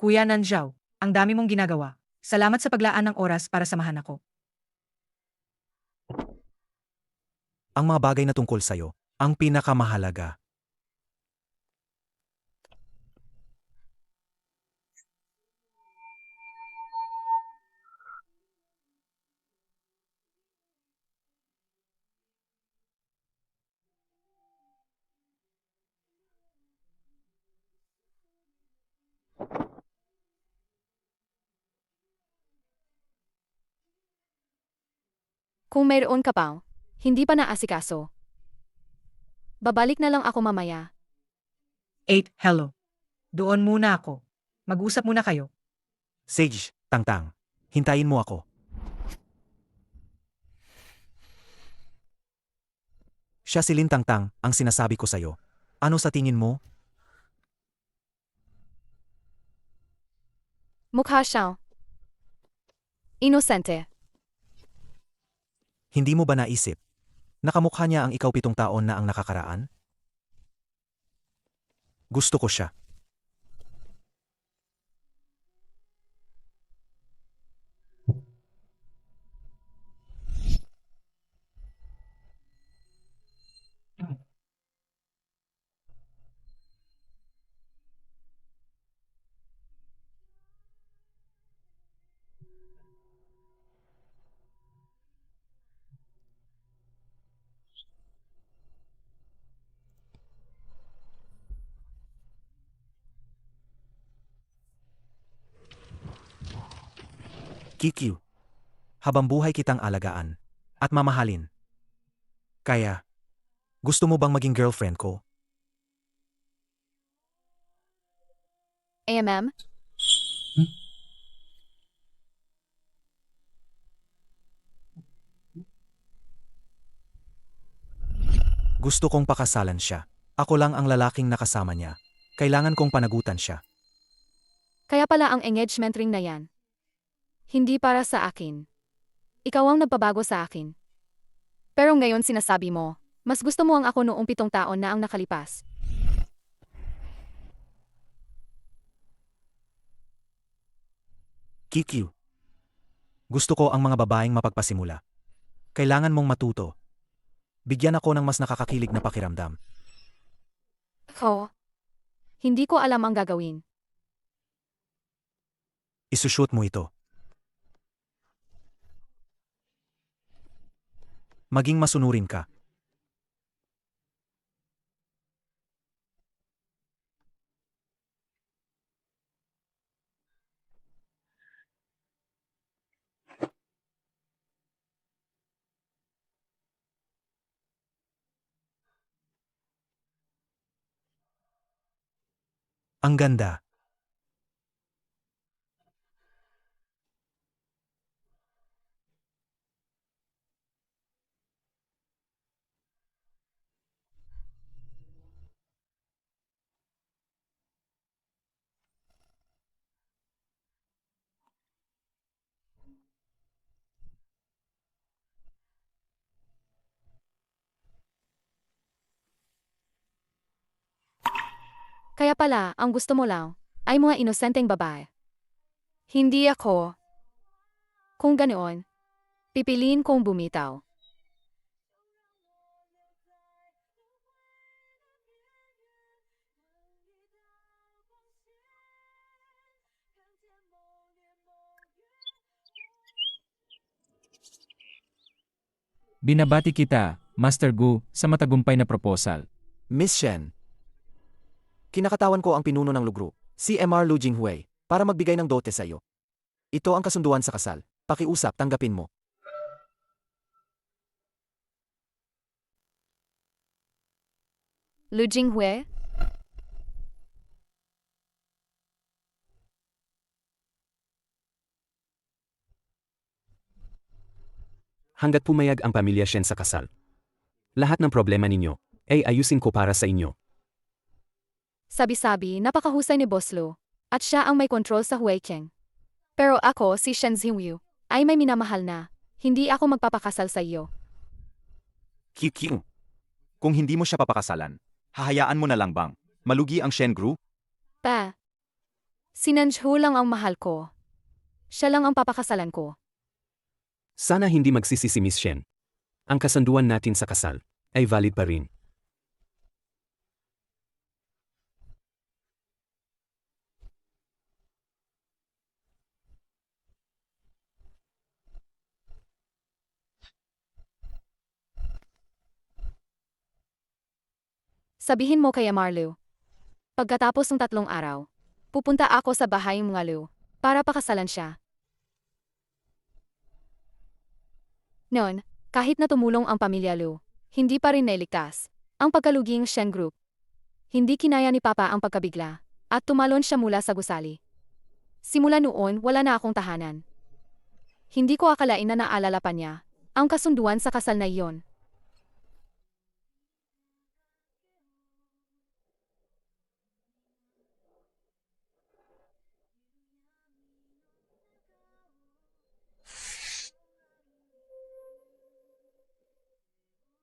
Kuya Nanjiao, ang dami mong ginagawa. Salamat sa paglaan ng oras para samahan ako. Ang mga bagay na tungkol sa'yo, ang pinakamahalaga. Kung mayroon ka pa, hindi pa naasikaso. Babalik na lang ako mamaya. 8. Hello. Doon muna ako. Mag-usap muna kayo. Sage, Tangtang, hintayin mo ako. Siya si Lin Tangtang, ang sinasabi ko sa'yo. Ano sa tingin mo? Mukha siyang inosente. Hindi mo ba naisip? Nakamukha niya ang ikaw 7 taon na ang nakakaraan? Gusto ko siya. Kikyu. Habang buhay kitang alagaan at mamahalin. Kaya, gusto mo bang maging girlfriend ko? AMM? Gusto kong pakasalan siya. Ako lang ang lalaking nakasama niya. Kailangan kong panagutan siya. Kaya pala ang engagement ring na yan. Hindi para sa akin. Ikaw ang nagpabago sa akin. Pero ngayon sinasabi mo, mas gusto mo ang ako noong 7 taon na ang nakalipas. Kikyu. Gusto ko ang mga babaeng mapagpasimula. Kailangan mong matuto. Bigyan ako ng mas nakakakilig na pakiramdam. Ako? Hindi ko alam ang gagawin. Isushoot mo ito. Maging masunurin ka. Ang ganda. Kaya pala, ang gusto mo lang, ay mga inosenteng babae. Hindi ako. Kung ganoon, pipiliin kong bumitaw. Binabati kita, Master Gu, sa matagumpay na proposal. Miss Shen. Kinakatawan ko ang pinuno ng Lugru, si MR Lu Jinghui, para magbigay ng dote sa iyo. Ito ang kasunduan sa kasal. Pakiusap, tanggapin mo. Lu Jinghui? Hanggat pumayag ang pamilya Shen sa kasal. Lahat ng problema ninyo, ay ayusin ko para sa inyo. Sabi-sabi, napakahusay ni Boss Lu. At siya ang may kontrol sa Huicheng. Pero ako, si Shen Xingyu, ay may minamahal na. Hindi ako magpapakasal sa iyo. Kikyu. Kung hindi mo siya papakasalan, hahayaan mo na lang bang malugi ang Shen Group? Pa. Si Nanju lang ang mahal ko. Siya lang ang papakasalan ko. Sana hindi magsisi si Miss Shen. Ang kasunduan natin sa kasal ay valid pa rin. Sabihin mo kay Marlo. Pagkatapos ng 3 araw, pupunta ako sa bahay ng mga Liu para pakasalan siya. Noon, kahit na tumulong ang pamilya Liu, hindi pa rin nailigtas ang pagkaluging Shen Group. Hindi kinaya ni Papa ang pagkabigla at tumalon siya mula sa gusali. Simula noon, wala na akong tahanan. Hindi ko akalain na naalala pa niya ang kasunduan sa kasal na iyon.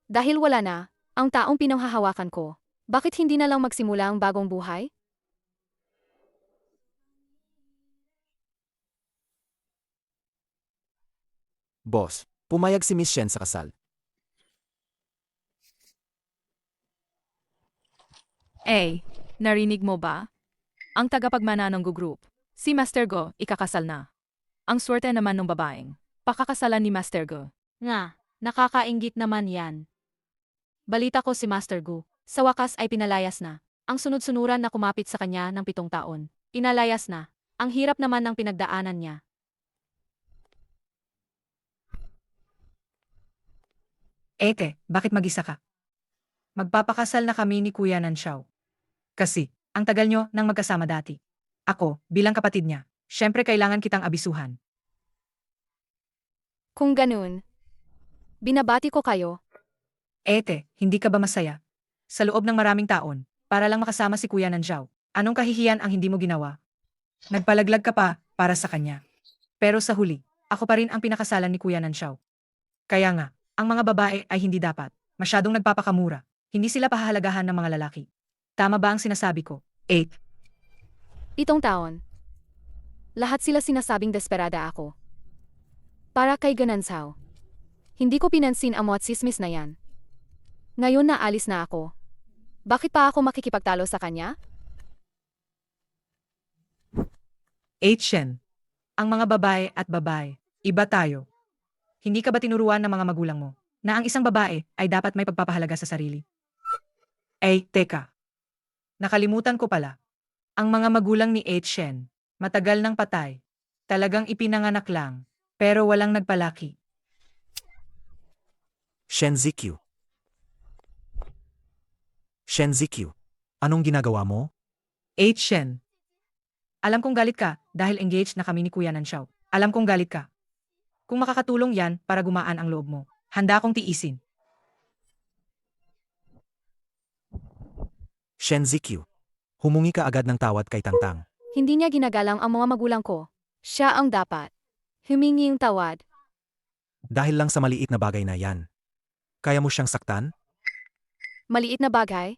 Dahil wala na ang taong pinanghahawakan ko, bakit hindi na lang magsimula ang bagong buhay? Boss, pumayag si Miss Shen sa kasal. Narinig mo ba? Ang tagapagmana ng group, si Master Go, ikakasal na. Ang swerte naman ng babaeng, pakakasalan ni Master Go. Nga, nakakainggit naman yan. Balita ko si Master Gu, sa wakas ay pinalayas na. Ang sunod-sunuran na kumapit sa kanya ng 7 taon. Pinalayas na. Ang hirap naman ng pinagdaanan niya. Ete, bakit mag-isa ka? Magpapakasal na kami ni Kuya Nanxiao. Kasi, ang tagal nyo nang magkasama dati. Ako, bilang kapatid niya, syempre kailangan kitang abisuhan. Kung ganun, binabati ko kayo. Ete, hindi ka ba masaya? Sa loob ng maraming taon, para lang makasama si Kuya Nanxiao, anong kahihiyan ang hindi mo ginawa? Nagpalaglag ka pa para sa kanya. Pero sa huli, ako pa rin ang pinakasalan ni Kuya Nanxiao. Kaya nga, ang mga babae ay hindi dapat masyadong nagpapakamura. Hindi sila pahahalagahan ng mga lalaki. Tama ba ang sinasabi ko? 8. 7 taon. Lahat sila sinasabing desperada ako. Para kay Ganansao. Hindi ko pinansin ang mga tsismis na yan. Ngayon na alis na ako. Bakit pa ako makikipagtalo sa kanya? 8 Shen. Ang mga babae at babae, iba tayo. Hindi ka ba tinuruan ng mga magulang mo na ang isang babae ay dapat may pagpapahalaga sa sarili? Teka. Nakalimutan ko pala. Ang mga magulang ni 8 Shen, matagal nang patay. Talagang ipinanganak lang, pero walang nagpalaki. Shen Zikyu. Shen Zikyu, anong ginagawa mo? 8 Shen. Alam kong galit ka dahil engaged na kami ni Kuya Nanxiao. Alam kong galit ka. Kung makakatulong yan para gumaan ang loob mo, handa akong tiisin. Shen Zikyu, humungi ka agad ng tawad kay Tangtang. Hindi niya ginagalang ang mga magulang ko. Siya ang dapat humingi ng tawad. Dahil lang sa maliit na bagay na yan. Kaya mo siyang saktan? Maliit na bagay?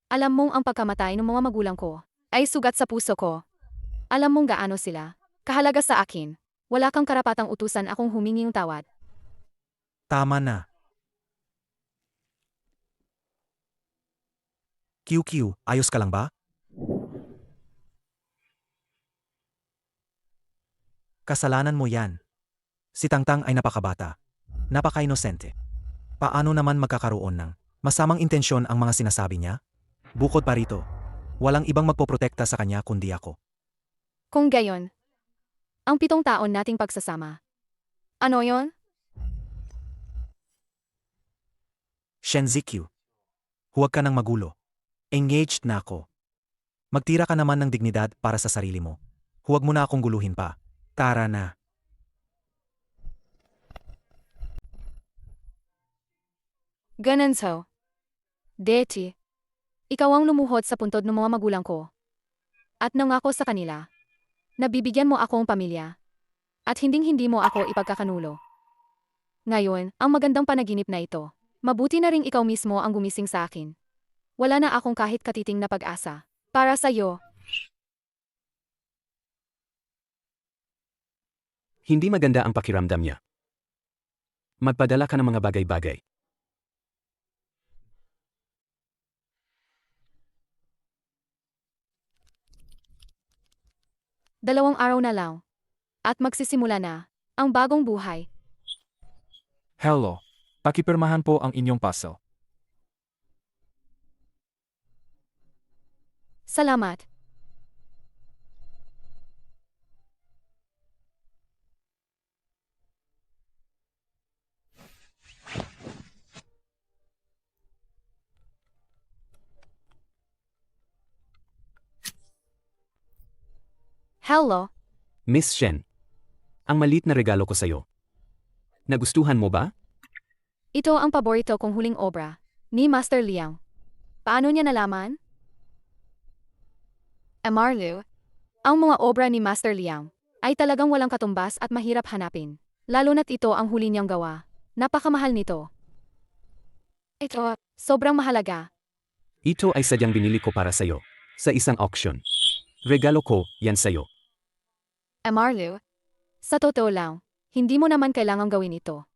Alam mong ang pagkamatay ng mga magulang ko ay sugat sa puso ko. Alam mong gaano sila kahalaga sa akin. Wala kang karapatang utusan akong humingi ng tawad. Tama na. QQ, ayos ka lang ba? Kasalanan mo yan. Si Tangtang ay napakabata. Napaka-inosente. Paano naman magkakaroon ng masamang intensyon ang mga sinasabi niya? Bukod pa rito, walang ibang magpoprotekta sa kanya kundi ako. Kung gayon, ang 7 taon nating pagsasama. Ano yon? Shen Zikyu, huwag ka nang magulo. Engaged na ako. Magtira ka naman ng dignidad para sa sarili mo. Huwag mo na akong guluhin pa. Tara na. Ganun. Deti, ikaw ang lumuhod sa puntod ng mga magulang ko. At nangako sa kanila, nabibigyan mo akong pamilya. At hinding-hindi mo ako ipagkakanulo. Ngayon, ang magandang panaginip na ito. Mabuti na ring ikaw mismo ang gumising sa akin. Wala na akong kahit katiting na pag-asa. Para sa'yo. Hindi maganda ang pakiramdam niya. Magpadala ka ng mga bagay-bagay. Dalawang araw na lang. At magsisimula na ang bagong buhay. Hello. Pakipirmahan po ang inyong puzzle. Salamat. Hello. Miss Shen. Ang maliit na regalo ko sa'yo. Nagustuhan mo ba? Ito ang paborito kong huling obra ni Master Liang. Paano niya nalaman? Marlo, ang mga obra ni Master Liang ay talagang walang katumbas at mahirap hanapin. Lalo na't ito ang huli niyang gawa. Napakamahal nito. Ito, sobrang mahalaga. Ito ay sadyang binili ko para sa'yo. Sa isang auction. Regalo ko, yan sa'yo. Marlo, sa totoo lang, hindi mo naman kailangang gawin ito.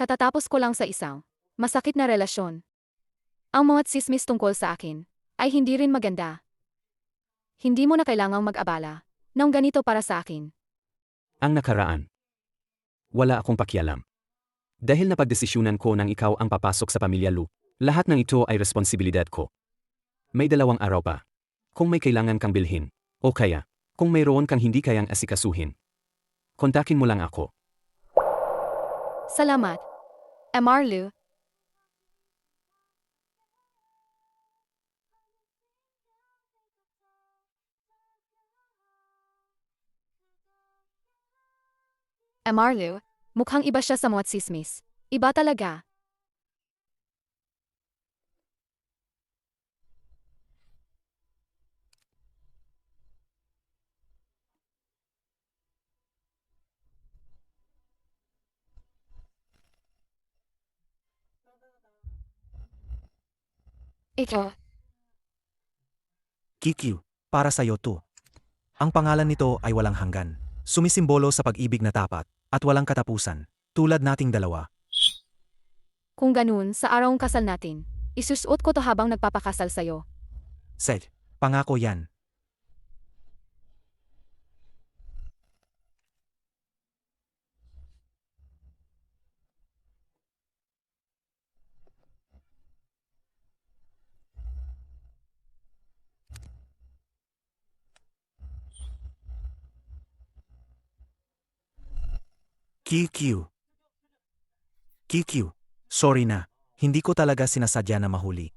Katatapos ko lang sa isang masakit na relasyon. Ang mga tsismis tungkol sa akin ay hindi rin maganda. Hindi mo na kailangang mag-abala ng ganito para sa akin. Ang nakaraan. Wala akong pakialam. Dahil napagdesisyunan ko nang ikaw ang papasok sa pamilya Lu, lahat ng ito ay responsibilidad ko. May 2 araw pa. Kung may kailangan kang bilhin, o kaya, kung mayroon kang hindi kayang asikasuhin, kontakin mo lang ako. Salamat. Marlo. Marlo, mukhang iba siya sa mga tsismis. Iba talaga. Ito, QQ, para sa'yo to. Ang pangalan nito ay walang hanggan. Sumisimbolo sa pag-ibig na tapat at walang katapusan, tulad nating dalawa. kung ganun sa arawang kasal natin, isusuot ko to habang nagpapakasal sa'yo. Sed, pangako yan. QQ. QQ. Sorry na. Hindi ko talaga sinasadya na mahuli.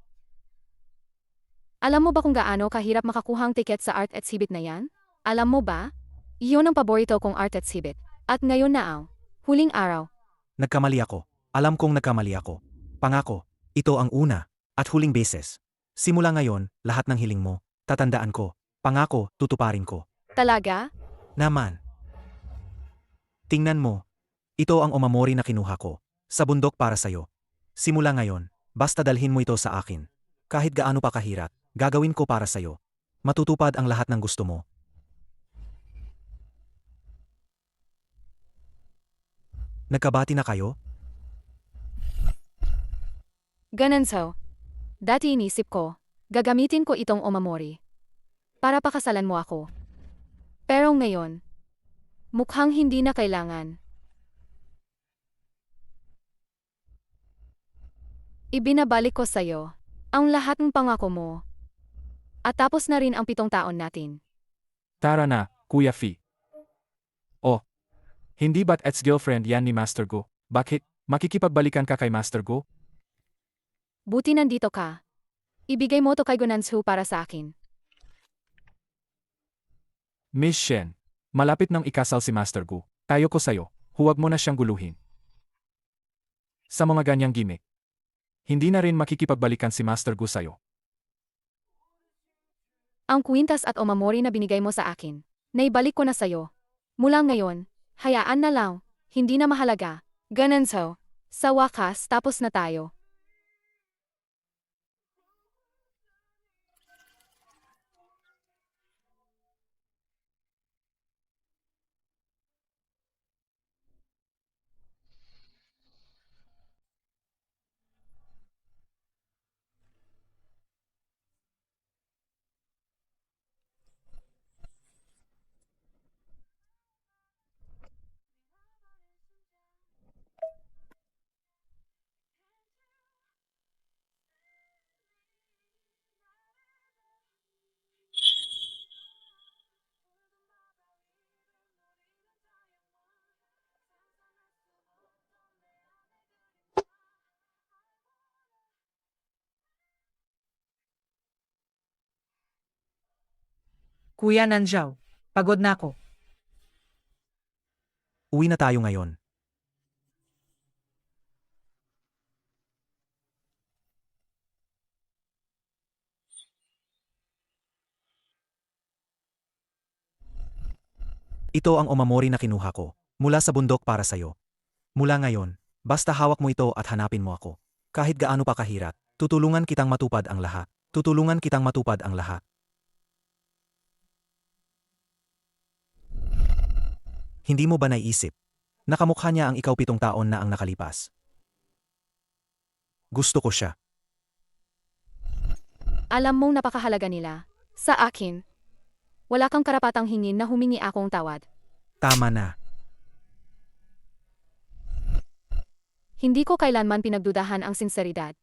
Alam mo ba kung gaano kahirap makakuha ang tiket sa art exhibit na yan? Alam mo ba? Iyon ang paborito kong art exhibit. At ngayon na ang huling araw. Nagkamali ako. Alam kong nagkamali ako. Pangako, ito ang una at huling beses. Simula ngayon, lahat ng hiling mo, tatandaan ko. Pangako, tutuparin ko. Talaga? Naman. Tingnan mo. Ito ang omamori na kinuha ko. Sa bundok para sa'yo. Simula ngayon, basta dalhin mo ito sa akin. Kahit gaano pa kahirap, gagawin ko para sa'yo. Matutupad ang lahat ng gusto mo. Nagkabati na kayo? Ganun so. Dati inisip ko, gagamitin ko itong omamori. Para pakasalan mo ako. Pero ngayon, mukhang hindi na kailangan. Ibinabalik ko sa'yo ang lahat ng pangako mo. At tapos na rin ang 7 taon natin. Tara na, Kuya Fi. Oh. Hindi ba't ex-girlfriend yan ni Master Go? Bakit? Makikipagbalikan ka kay Master Go? Buti nandito ka. Ibigay mo to kay Gonansu para sa akin. Miss Shen, malapit nang ikasal si Master Go. Tayo ko sa'yo, huwag mo na siyang guluhin. Sa mga ganyang gimmick, hindi na rin makikipagbalikan si Master Go sa'yo. Ang kwintas at omamori na binigay mo sa akin, naibalik ko na sa'yo. Mula ngayon, hayaan na lang, hindi na mahalaga. Ganun so. Sa wakas, tapos na tayo. Kuya Nanjiao, pagod na ako. Uwi na tayo ngayon. Ito ang omamori na kinuha ko, mula sa bundok para sa'yo. Mula ngayon, basta hawak mo ito at hanapin mo ako. Kahit gaano pa kahirap, tutulungan kitang matupad ang lahat. Tutulungan kitang matupad ang lahat. Hindi mo ba naiisip? Nakamukha niya ang ikaw 7 taon na ang nakalipas. Gusto ko siya. Alam mong napakahalaga nila. Sa akin. Wala kang karapatang hingin na humingi akong tawad. Tama na. Hindi ko kailanman pinagdudahan ang sinseridad.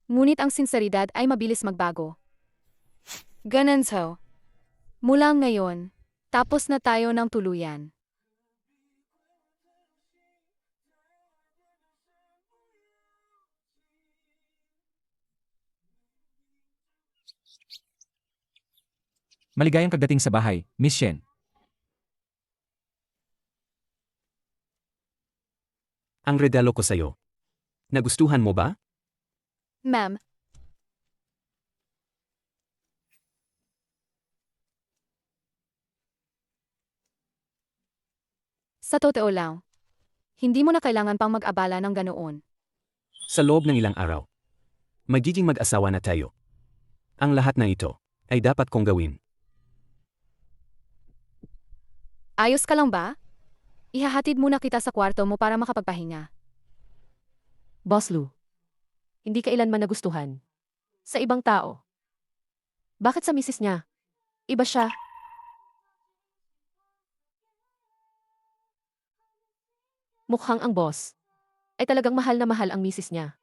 Ngunit ang sinseridad ay mabilis magbago. Ganun so. Mula ngayon, tapos na tayo ng tuluyan. Maligayang kagdating sa bahay, Miss Shen. Ang regalo ko sa'yo. Nagustuhan mo ba? Ma'am, sa totoo lang, hindi mo na kailangan pang mag-abala ng ganoon. Sa loob ng ilang araw, magiging mag-asawa na tayo. Ang lahat na ito ay dapat kong gawin. Ayos ka lang ba? Ihahatid muna kita sa kwarto mo para makapagpahinga. Boss Lou, hindi kailanman nagustuhan. Sa ibang tao. Bakit sa misis niya? Iba siya. Mukhang ang boss ay talagang mahal na mahal ang misis niya.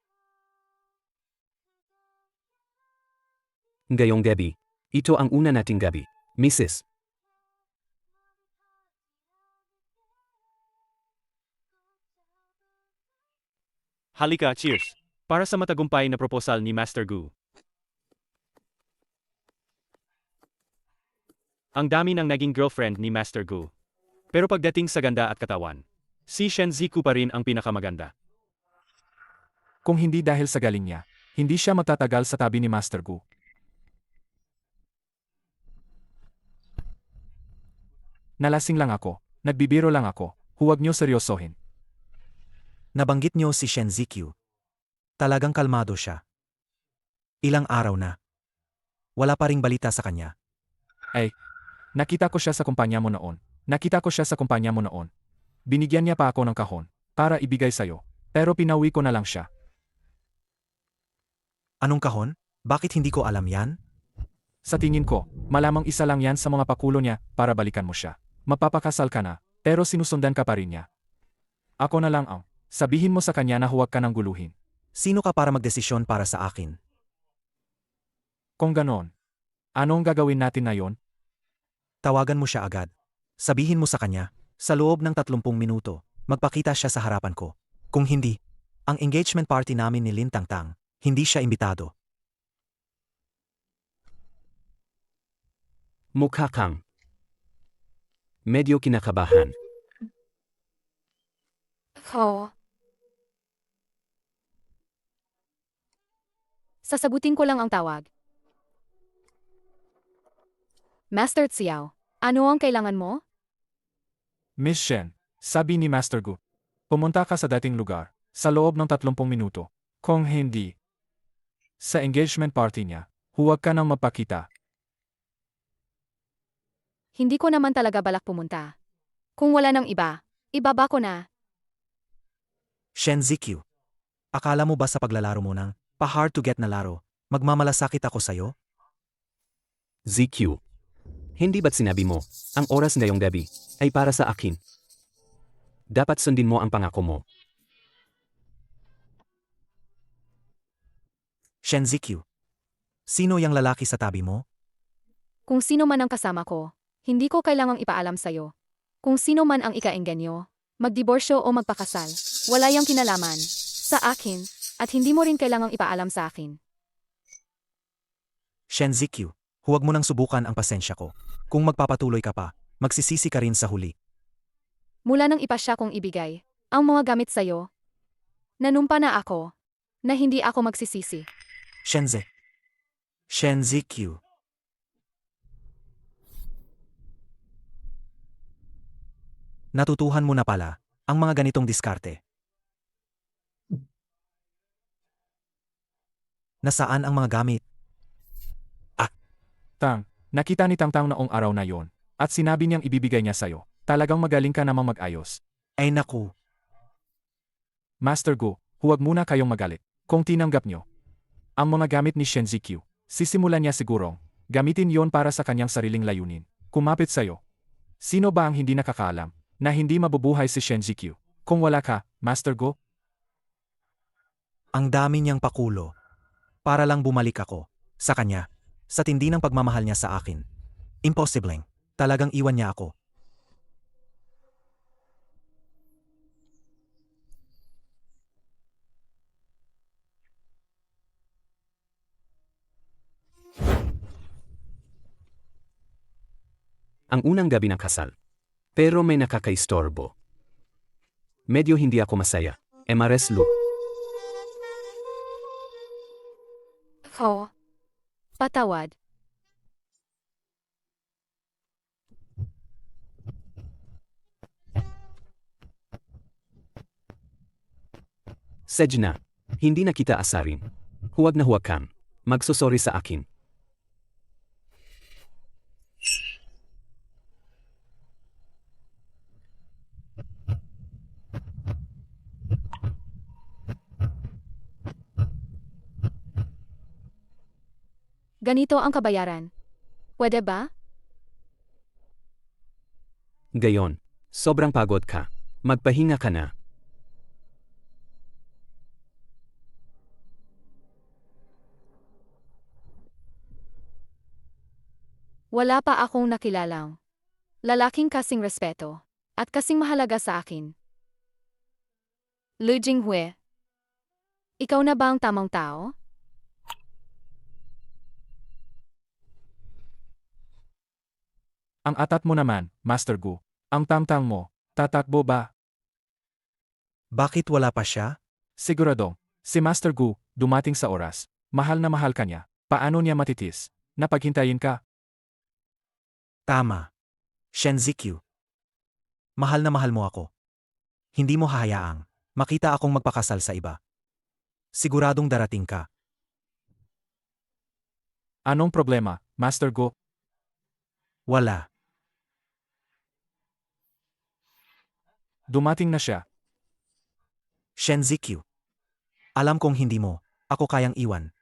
Ngayong gabi, ito ang una nating gabi, Mrs. Halika, cheers. Para sa matagumpay na proposal ni Master Gu. Ang dami ng naging girlfriend ni Master Gu. Pero pagdating sa ganda at katawan, si Shen Ziku pa rin ang pinakamaganda. Kung hindi dahil sa galing niya, hindi siya magtatagal sa tabi ni Master Gu. Nalasing lang ako, nagbibiro lang ako, huwag niyo seryosohin. Nabanggit niyo si Shen Zikyu. Talagang kalmado siya. Ilang araw na. Wala pa ring balita sa kanya. Nakita ko siya sa kumpanya mo noon. Binigyan niya pa ako ng kahon, para ibigay sa'yo, pero pinawi ko na lang siya. Anong kahon? Bakit hindi ko alam yan? Sa tingin ko, malamang isa lang yan sa mga pakulo niya para balikan mo siya. Mapapakasal ka na, pero sinusundan ka pa rin niya. Ako na lang ang, sabihin mo sa kanya na huwag ka nang guluhin. Sino ka para magdesisyon para sa akin? Kung ganon, anong gagawin natin na yon? Tawagan mo siya agad. Sabihin mo sa kanya, sa loob ng 30 minuto, magpakita siya sa harapan ko. Kung hindi, ang engagement party namin ni Lin Tangtang, hindi siya imbitado. Mukha kang medyo kinakabahan. Oh. Sasagutin ko lang ang tawag. Master Xiao, ano ang kailangan mo? Miss Shen, sabi ni Master Gu, pumunta ka sa dating lugar, sa loob ng 30 minuto. Kung hindi, sa engagement party niya, huwag ka nang mapakita. Hindi ko naman talaga balak pumunta. Kung wala nang iba, ibaba ko na. Shen Zikyu. Akala mo ba sa paglalaro mo ng pa-hard to get na laro, magmamalasakit ako sa'yo? ZQ. Hindi ba't sinabi mo, ang oras ngayong gabi ay para sa akin? Dapat sundin mo ang pangako mo. Shen Zikyu. Sino yang lalaki sa tabi mo? Kung sino man ang kasama ko, hindi ko kailangang ipaalam sa'yo. Kung sino man ang ikaengganyo, magdiborsyo o magpakasal, wala yang kinalaman sa akin, at hindi mo rin kailangang ipaalam sa akin. Shen Zikyu. Huwag mo nang subukan ang pasensya ko. Kung magpapatuloy ka pa, magsisisi ka rin sa huli. Mula nang ipasya kong ibigay ang mga gamit sa'yo, nanumpa na ako na hindi ako magsisisi. Shenze. Shenzi Q. Natutuhan mo na pala ang mga ganitong diskarte. Nasaan ang mga gamit? Tang, nakita ni Tangtang noong araw na yon, at sinabi niyang ibibigay niya sa'yo. Talagang magaling ka namang mag-ayos. Ay naku, Master Gu, huwag muna kayong magalit. Kung tinanggap niyo ang mga gamit ni Shen Ziqiu, sisimulan niya sigurong gamitin yon para sa kanyang sariling layunin. Kumapit sa'yo. Sino ba ang hindi nakakaalam na hindi mabubuhay si Shen Ziqiu kung wala ka, Master Gu? ang dami niyang pakulo. Para lang bumalik ako sa kanya, sa tindi ng pagmamahal niya sa akin. Imposibleng. Talagang iwan niya ako. Ang unang gabi ng kasal. Pero may nakakaistorbo. Medyo hindi ako masaya. Emares Lu. Oh, patawad. Sejna. Hindi na kita asarin. Huwag na huwag kang magsusori sa akin. Ganito ang kabayaran. Pwede ba? Gayon, sobrang pagod ka. Magpahinga ka na. Wala pa akong nakilalang lalaking kasing respeto at kasing mahalaga sa akin. Lu Jinghui, ikaw na ba ang tamang tao? Ang atat mo naman, Master Gu. Ang tamtang mo, tatakbo ba? Bakit wala pa siya? Siguradong, si Master Gu, dumating sa oras. Mahal na mahal ka niya. Paano niya matitis? Napaghintayin ka? Tama. Shen Ziqiu. Mahal na mahal mo ako. Hindi mo hahayaang makita akong magpakasal sa iba. Siguradong darating ka. Anong problema, Master Gu? Wala. Dumating na siya. Shen Ziqiu. Alam kong hindi mo ako kayang iwan.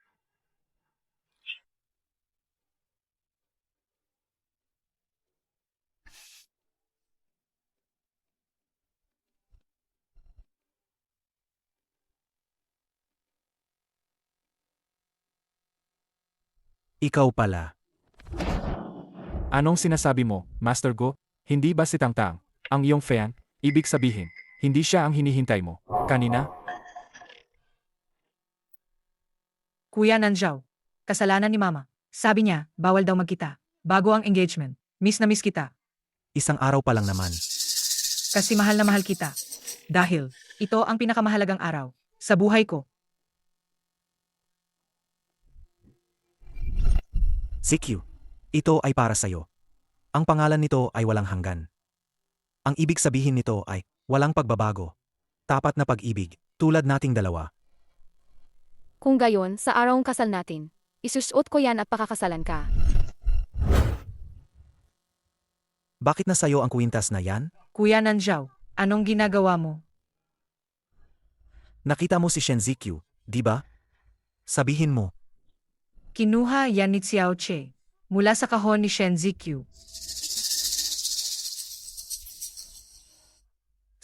Ikaw pala. Anong sinasabi mo, Master Gu? Hindi ba si Tangtang ang iyong fan? Ibig sabihin, hindi siya ang hinihintay mo. Kanina? Kuya Nanzhao, kasalanan ni Mama. Sabi niya, bawal daw magkita. Bago ang engagement. Miss na miss kita. Isang araw pa lang naman. Kasi mahal na mahal kita. Dahil, ito ang pinakamahalagang araw sa buhay ko. Ziqiu. Ito ay para sa'yo. Ang pangalan nito ay walang hanggan. Ang ibig sabihin nito ay walang pagbabago. Tapat na pag-ibig, tulad nating dalawa. Kung gayon, sa arawng kasal natin, isusuot ko yan at pakakasalan ka. Bakit na sa'yo ang kwintas na yan? Kuya Nanzhao, anong ginagawa mo? Nakita mo si Shen Ziqiu, di ba? Sabihin mo, Kinuha yan ni Xiao Che mula sa kahon ni Shen Ziqiu.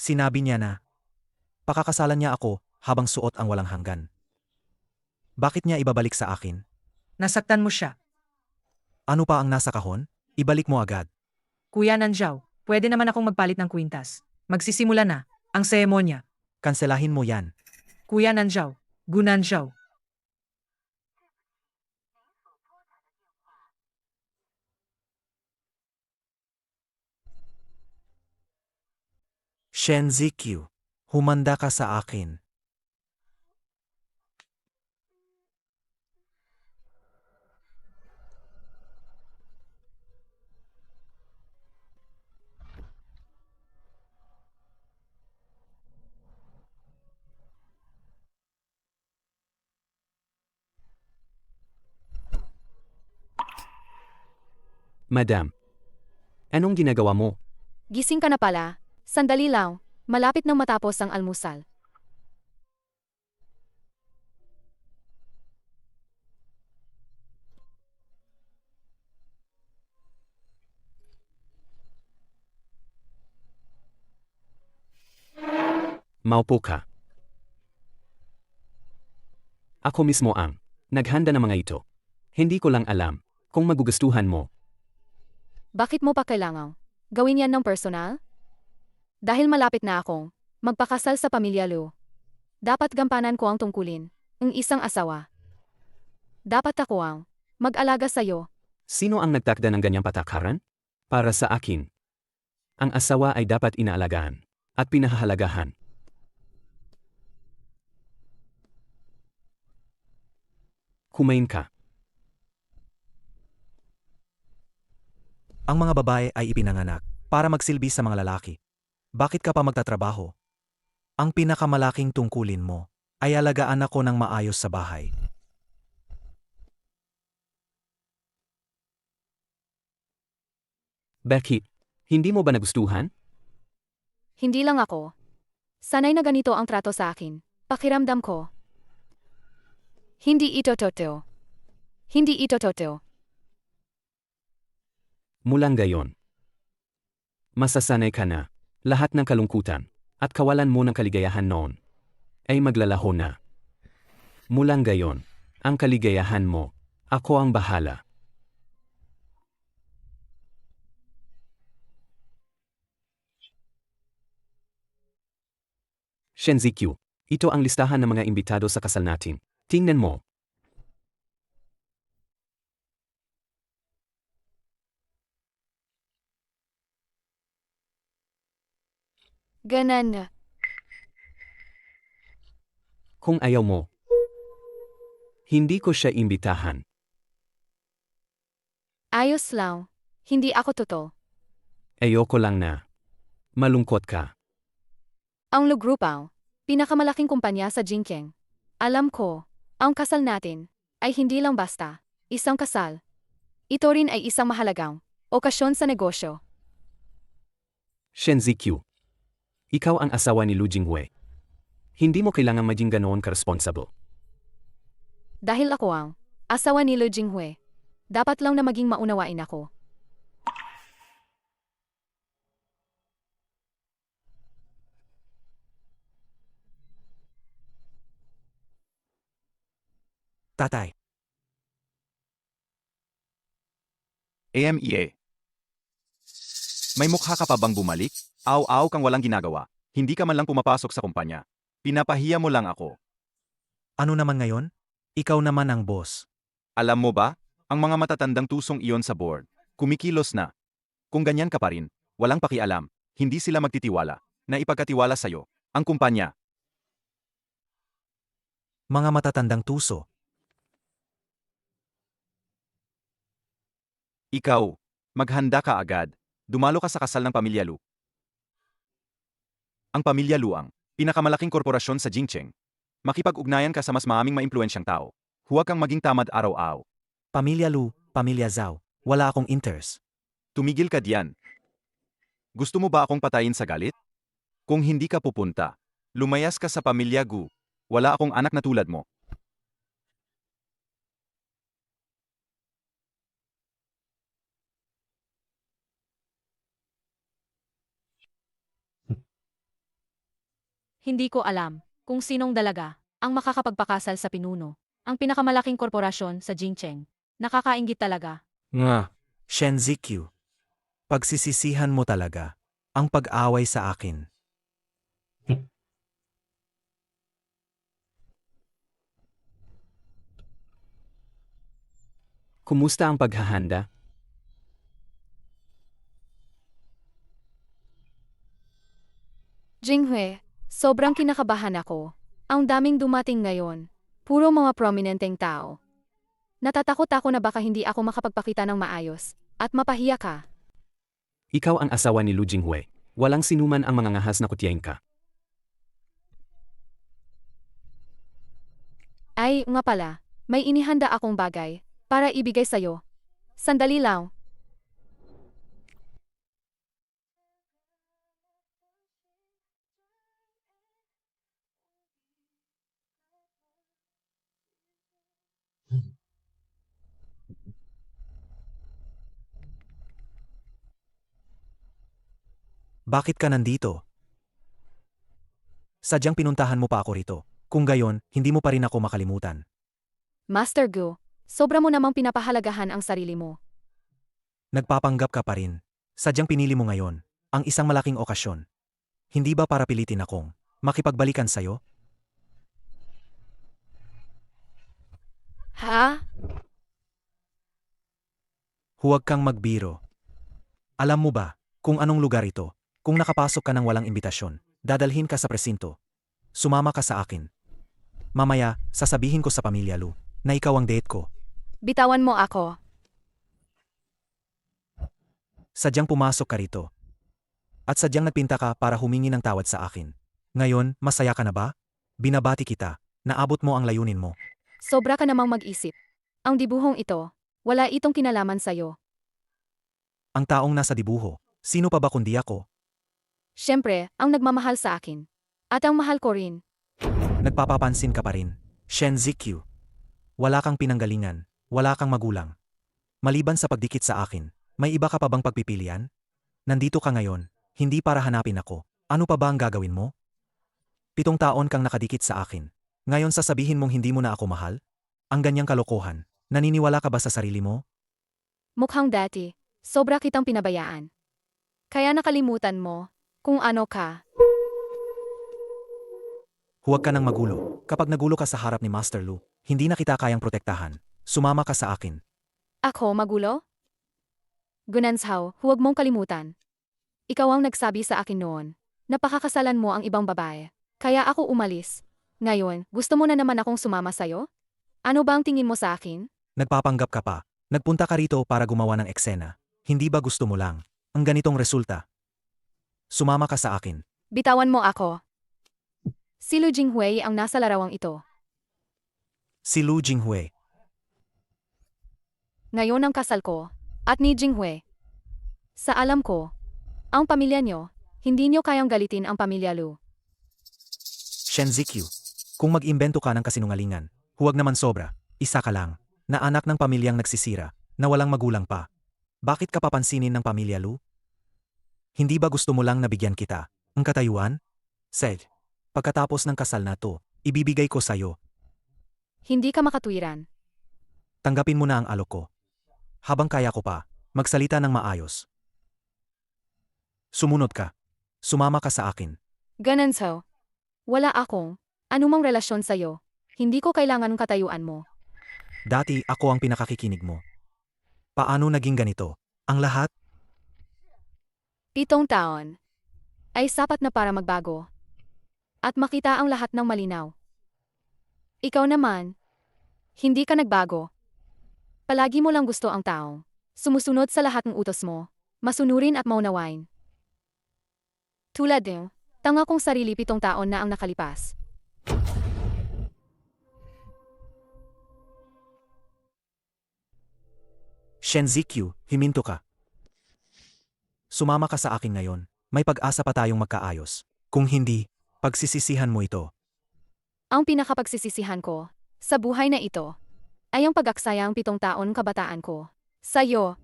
sinabi niya na pakakasalan niya ako habang suot ang walang hanggan. Bakit niya ibabalik sa akin? Nasaktan mo siya. Ano pa ang nasa kahon? Ibalik mo agad. Kuya Nanzhao, pwede naman akong magpalit ng kwintas. Magsisimula na ang seremonya. Kanselahin mo yan. Kuya Nanzhao, Gu Nanzhao. Shen Ziqiu, humanda ka sa akin. Madam, anong ginagawa mo? Gising ka na pala. Sandali lang. Malapit nang matapos ang almusal. Maupo ka. Ako mismo ang naghanda ng mga ito. Hindi ko lang alam kung magugustuhan mo. Bakit mo pa kailangang gawin yan ng personal? Dahil malapit na akong magpakasal sa pamilya Lu. Dapat gampanan ko ang tungkulin ng isang asawa. Dapat ako ang mag-alaga sa'yo. Sino ang nagtakda ng ganyang patakaran? Para sa akin, ang asawa ay dapat inaalagaan at pinahahalagahan. Kumain ka. Ang mga babae ay ipinanganak para magsilbi sa mga lalaki. Bakit ka pa magtatrabaho? Ang pinakamalaking tungkulin mo ay alagaan ako ng maayos sa bahay. Bakit? Hindi mo ba nagustuhan? Hindi lang ako. Sanay na ganito ang trato sa akin. Pakiramdam ko. Hindi ito totoo. Hindi ito totoo. Mulang gayon. Masasanay ka na. Lahat ng kalungkutan at kawalan mo ng kaligayahan noon ay maglalaho na. Mulang gayon, ang kaligayahan mo, ako ang bahala. Shen Ziqiu, ito ang listahan ng mga imbitado sa kasal natin. Tingnan mo. Ganan na. Kung ayaw mo, hindi ko siya imbitahan. Ayos lang. Hindi ako totoo. Ayoko lang na. Malungkot ka. Ang Lu Group ang pinakamalaking kumpanya sa Jingkeng. Alam ko, ang kasal natin ay hindi lang basta isang kasal. Ito rin ay isang mahalagang okasyon sa negosyo. Shen Ziqiu, ikaw ang asawa ni Lu Jinghui. Hindi mo kailangang maging ganoon ka-responsible. Dahil ako ang asawa ni Lu Jinghui, dapat lang na maging maunawain ako. Tatay, AMEA. May mukha ka pa bang bumalik? Aw-aw kang walang ginagawa. Hindi ka man lang pumapasok sa kumpanya. Pinapahiya mo lang ako. ano naman ngayon? Ikaw naman ang boss. Alam mo ba, ang mga matatandang tusong iyon sa board, kumikilos na. Kung ganyan ka pa rin, walang pakialam, hindi sila magtitiwala, na ipagkatiwala sa'yo, ang kumpanya. Mga matatandang tuso. Ikaw, maghanda ka agad. Dumalo ka sa kasal ng Pamilya Lu. Ang Pamilya Lu ang pinakamalaking korporasyon sa Jingcheng. Makipag-ugnayan ka sa mas maaming maimpluwensyang tao. Huwag kang maging tamad araw-araw. Pamilya Lu, Pamilya Zhao. Wala akong interest. Tumigil ka diyan. Gusto mo ba akong patayin sa galit? Kung hindi ka pupunta, lumayas ka sa Pamilya Gu. Wala akong anak na tulad mo. Hindi ko alam kung sinong dalaga ang makakapagpakasal sa pinuno. Ang pinakamalaking korporasyon sa Jingcheng. Nakakainggit talaga. Nga, Shen Ziqiu. Pagsisisihan mo talaga ang pag-away sa akin. Kumusta ang paghahanda? Jinghue, sobrang kinakabahan ako. Ang daming dumating ngayon. Puro mga prominenteng tao. Natatakot ako na baka hindi ako makapagpakita ng maayos. At mapahiya ka. Ikaw ang asawa ni Lu Jinghue. Walang sinuman ang mangangahas na kutyain ka. Ay, nga pala. May inihanda akong bagay. Para ibigay sa'yo. Sandali lang. Bakit ka nandito? Sadyang pinuntahan mo pa ako rito. Kung gayon, hindi mo pa rin ako makalimutan. Master Gu, sobra mo namang pinapahalagahan ang sarili mo. Nagpapanggap ka pa rin. Sadyang pinili mo ngayon, ang isang malaking okasyon. Hindi ba para pilitin akong makipagbalikan sa'yo? Ha? Huwag kang magbiro. Alam mo ba kung anong lugar ito? Kung nakapasok ka ng walang imbitasyon, dadalhin ka sa presinto. Sumama ka sa akin. Mamaya, sasabihin ko sa pamilya Lu na ikaw ang date ko. Bitawan mo ako. Sadyang pumasok ka rito. At sadyang nagpinta ka para humingi ng tawad sa akin. Ngayon, masaya ka na ba? Binabati kita. Naabot mo ang layunin mo. Sobra ka namang mag-isip. Ang dibuhong ito, wala itong kinalaman sa'yo. Ang taong nasa dibuho, sino pa ba kundi ako? Siyempre, ang nagmamahal sa akin. At ang mahal ko rin. Nagpapapansin ka pa rin. Shen Zikyu. Wala kang pinanggalingan. Wala kang magulang. Maliban sa pagdikit sa akin, may iba ka pa bang pagpipilian? Nandito ka ngayon, hindi para hanapin ako. Ano pa ba ang gagawin mo? 7 taon kang nakadikit sa akin. Ngayon sasabihin mong hindi mo na ako mahal? Ang ganyang kalokohan. Naniniwala ka ba sa sarili mo? Mukhang dati, sobra kitang pinabayaan. Kaya nakalimutan mo kung ano ka. Huwag ka nang magulo. Kapag nagulo ka sa harap ni Master Lu, hindi na kita kayang protektahan. Sumama ka sa akin. Ako magulo? Gunanshaw, huwag mong kalimutan. Ikaw ang nagsabi sa akin noon. Napakakasalan mo ang ibang babae. Kaya ako umalis. Ngayon, gusto mo na naman akong sumama sa'yo? Ano ba ang tingin mo sa akin? Nagpapanggap ka pa. Nagpunta ka rito para gumawa ng eksena. Hindi ba gusto mo lang ang ganitong resulta? Sumama ka sa akin. Bitawan mo ako. Si Lu Jinghue ang nasa larawang ito. Si Lu Jinghue. Ngayon ang kasal ko, at ni Jinghue. Sa alam ko, ang pamilya nyo, hindi nyo kayang galitin ang pamilya Lu. Shen Zikyu. Kung mag-imbento ka ng kasinungalingan, huwag naman sobra. Isa ka lang, na anak ng pamilyang nagsisira, na walang magulang pa. Bakit ka papansinin ng pamilya Lu? Hindi ba gusto mo lang nabigyan kita ang katayuan? Sed, pagkatapos ng kasal na to, ibibigay ko sa'yo. Hindi ka makatwiran. Tanggapin mo na ang alok ko. Habang kaya ko pa, magsalita ng maayos. Sumunod ka. Sumama ka sa akin. Gunanshaw. Wala akong anumang relasyon sa'yo. Hindi ko kailangan ng katayuan mo. Dati ako ang pinakakikinig mo. Paano naging ganito? Ang lahat? 7 taon ay sapat na para magbago. At makita ang lahat ng malinaw. Ikaw naman, hindi ka nagbago. Palagi mo lang gusto ang taong sumusunod sa lahat ng utos mo, masunurin at maunawain. Tulad ng tanga kong sarili 7 taon na ang nakalipas. Shen Zikyu, himinto ka. Sumama ka sa akin ngayon. May pag-asa pa tayong magkaayos. Kung hindi, pagsisisihan mo ito. Ang pinakapagsisisihan ko sa buhay na ito ay ang pag-aksaya ang 7 taon kabataan ko. Sa'yo.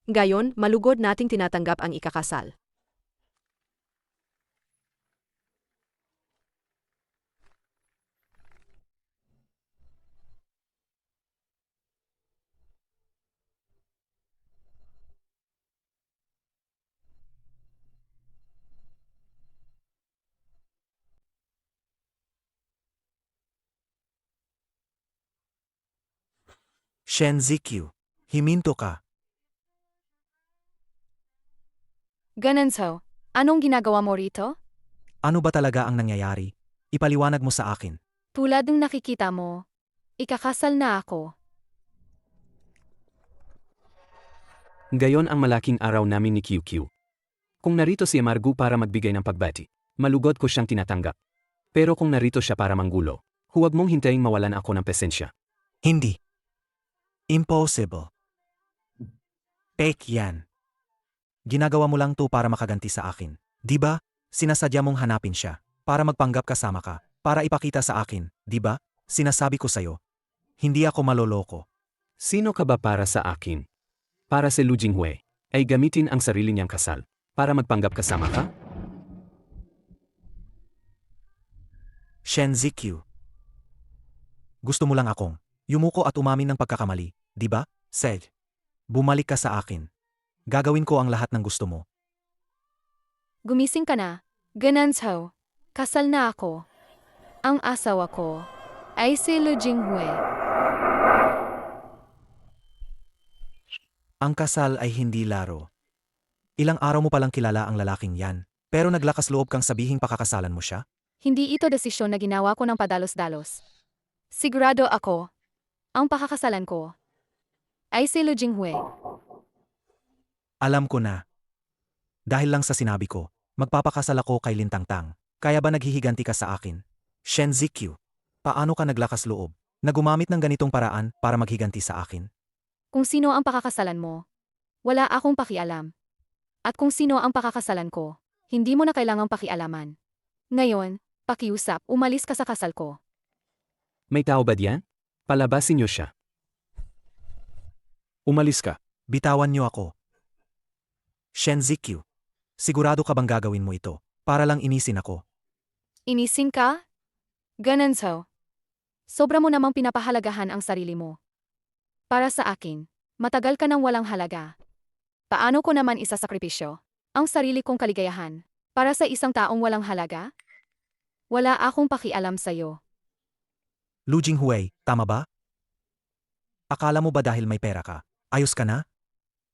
Gayon, malugod nating tinatanggap ang ikakasal. Shen Ziqiu, himinto ka. Ganun. Anong ginagawa mo rito? Ano ba talaga ang nangyayari? Ipaliwanag mo sa akin. Tulad ng nakikita mo, ikakasal na ako. Gayon ang malaking araw namin ni QQ. Kung narito si Amargu para magbigay ng pagbati, malugod ko siyang tinatanggap. Pero kung narito siya para manggulo, huwag mong hintayin mawalan ako ng presensya. Hindi. Impossible. Fake yan. Ginagawa mo lang to para makaganti sa akin. Di ba? Sinasadya mong hanapin siya. Para magpanggap kasama ka. Para ipakita sa akin. Di ba? Sinasabi ko sa'yo. Hindi ako maloloko. Sino ka ba para sa akin? Para si Lu Jinghue, ay gamitin ang sarili niyang kasal para magpanggap kasama ka? Shen Ziqiu. Gusto mo lang akong yumuko at umamin ng pagkakamali. Di ba? Said. Bumalik ka sa akin. Gagawin ko ang lahat ng gusto mo. Gumising ka na. Ganun. Kasal na ako. Ang asawa ko ay si Lu Jinghue. Ang kasal ay hindi laro. Ilang araw mo palang kilala ang lalaking yan, pero naglakas loob kang sabihing pakakasalan mo siya? Hindi ito desisyon na ginawa ko ng padalos-dalos. Sigurado ako, ang pakakasalan ko ay si Lu Jinghue. Alam ko na. Dahil lang sa sinabi ko, magpapakasal ako kay Lintangtang. Kaya ba naghihiganti ka sa akin? Shen Ziqiu, paano ka naglakas loob na gumamit ng ganitong paraan para maghiganti sa akin? Kung sino ang pakakasalan mo, wala akong pakialam. At kung sino ang pakakasalan ko, hindi mo na kailangang pakialaman. Ngayon, pakiusap, umalis ka sa kasal ko. May tao ba diyan? Palabasin niyo siya. Umalis ka. Bitawan niyo ako. Shen Ziqiu, sigurado ka bang gagawin mo ito para lang inisin ako? Inisin ka? Ganun. Sobra mo namang pinapahalagahan ang sarili mo. Para sa akin, matagal ka nang walang halaga. Paano ko naman isasakripisyo ang sarili kong kaligayahan para sa isang taong walang halaga? Wala akong pakialam sa'yo. Lu Jinghue, tama ba? Akala mo ba dahil may pera ka, ayos ka na?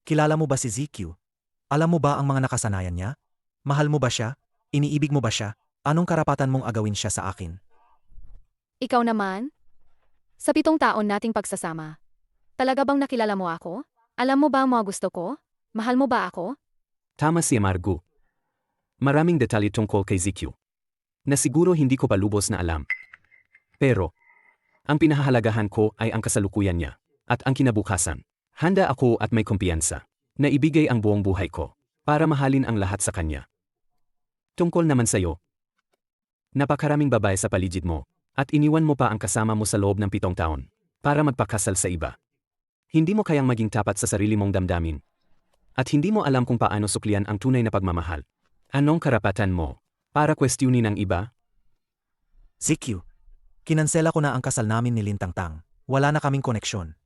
Kilala mo ba si Ziqiu? Alam mo ba ang mga nakasanayan niya? Mahal mo ba siya? Iniibig mo ba siya? Anong karapatan mong agawin siya sa akin? Ikaw naman? Sa 7 taon nating pagsasama, talaga bang nakilala mo ako? Alam mo ba ang mga gusto ko? Mahal mo ba ako? Tama si Amargu. Maraming detalye tungkol kay Ziqiu na siguro hindi ko pa lubos na alam. Pero, ang pinahahalagahan ko ay ang kasalukuyan niya at ang kinabukasan. Handa ako at may kumpiyansa na ibigay ang buong buhay ko para mahalin ang lahat sa kanya. Tungkol naman sa'yo, napakaraming babae sa paligid mo at iniwan mo pa ang kasama mo sa loob ng 7 taon para magpakasal sa iba. Hindi mo kayang maging tapat sa sarili mong damdamin. At hindi mo alam kung paano suklian ang tunay na pagmamahal. Anong karapatan mo para kwestiyonin ang iba? Ziqiu, kinansela ko na ang kasal namin ni Lintangtang. Wala na kaming koneksyon.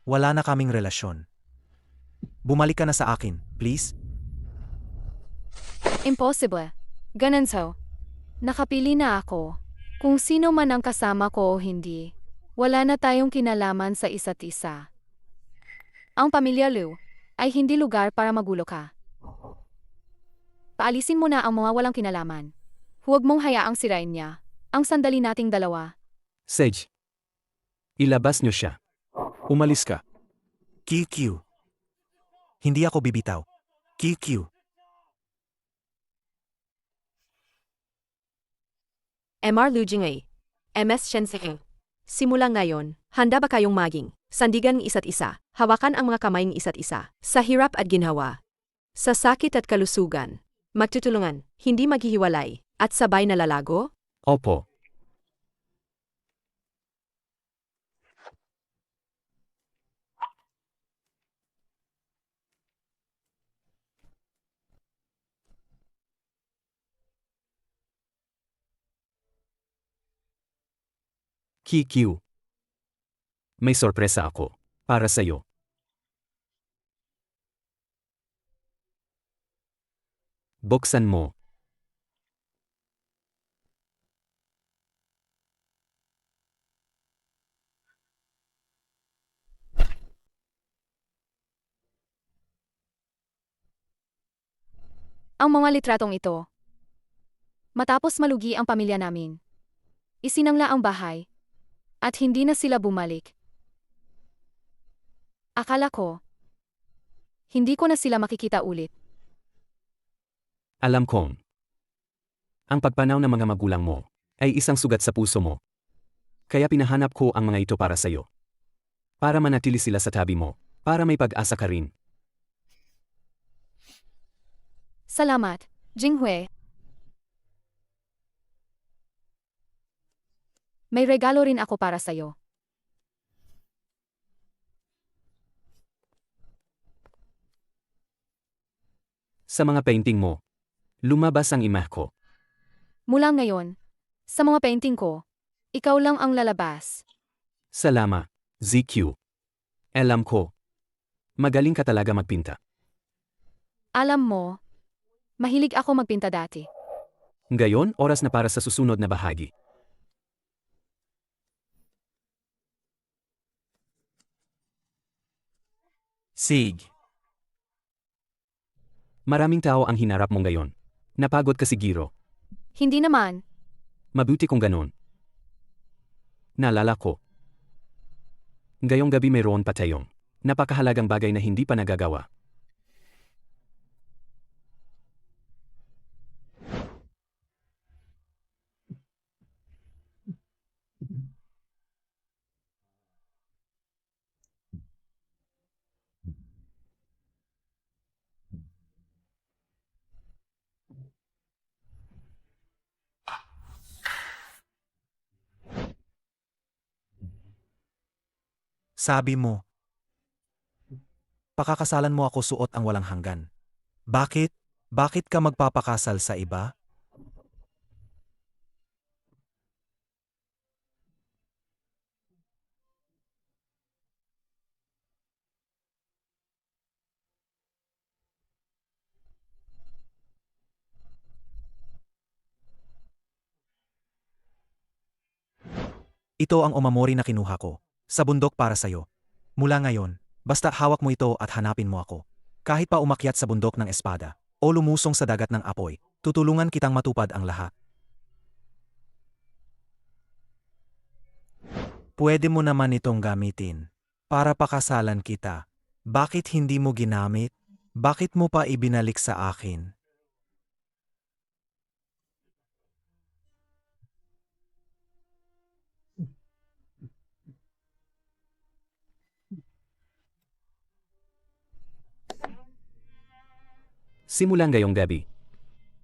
Wala na kaming relasyon. Bumalik ka na sa akin, please. Impossible. Ganun. Nakapili na ako. Kung sino man ang kasama ko o hindi, wala na tayong kinalaman sa isa't isa. Ang pamilya Lu ay hindi lugar para magulo ka. Paalisin mo na ang mga walang kinalaman. Huwag mong hayaang sirain niya ang sandali nating dalawa. Sage, ilabas niyo siya. Umalis ka. QQ. Hindi ako bibitaw. QQ. MR Lu Jinghue, MS Shen Ziqiu. Simula ngayon, handa ba kayong maging sandigan ng isa't isa, hawakan ang mga kamay ng isa't isa, sa hirap at ginhawa, sa sakit at kalusugan, magtutulungan, hindi maghihiwalay, at sabay na lalago? Opo. QQ. May sorpresa ako para sa'yo. Buksan mo. Ang mga litratong ito. Matapos malugi ang pamilya namin. Isinangla ang bahay. At hindi na sila bumalik. Akala ko, hindi ko na sila makikita ulit. Alam kong, ang pagpanaw ng mga magulang mo ay isang sugat sa puso mo. Kaya pinahanap ko ang mga ito para sa'yo. Para manatili sila sa tabi mo, para may pag-asa ka rin. Salamat, Jinghui. May regalo rin ako para sa'yo. Sa mga painting mo, lumabas ang imah ko. Mula ngayon, sa mga painting ko, ikaw lang ang lalabas. Salamat, ZQ. Alam ko, magaling ka talaga magpinta. Alam mo, mahilig ako magpinta dati. Ngayon, oras na para sa susunod na bahagi. Sig. Maraming tao ang hinarap mo ngayon. Napagod ka siguro. Hindi naman. Mabuti kung ganon. Naalala ko. Ngayong gabi mayroon pa tayong napakahalagang bagay na hindi pa nagagawa. Sabi mo, pakakasalan mo ako suot ang walang hanggan. Bakit? Bakit ka magpapakasal sa iba? Ito ang omamori na kinuha ko. Sa bundok para sa'yo. Mula ngayon, basta hawak mo ito at hanapin mo ako. Kahit pa umakyat sa bundok ng espada, o lumusong sa dagat ng apoy, tutulungan kitang matupad ang lahat. Pwede mo naman itong gamitin. Para pakasalan kita. Bakit hindi mo ginamit? Bakit mo pa ibinalik sa akin? Simulan ngayong gabi.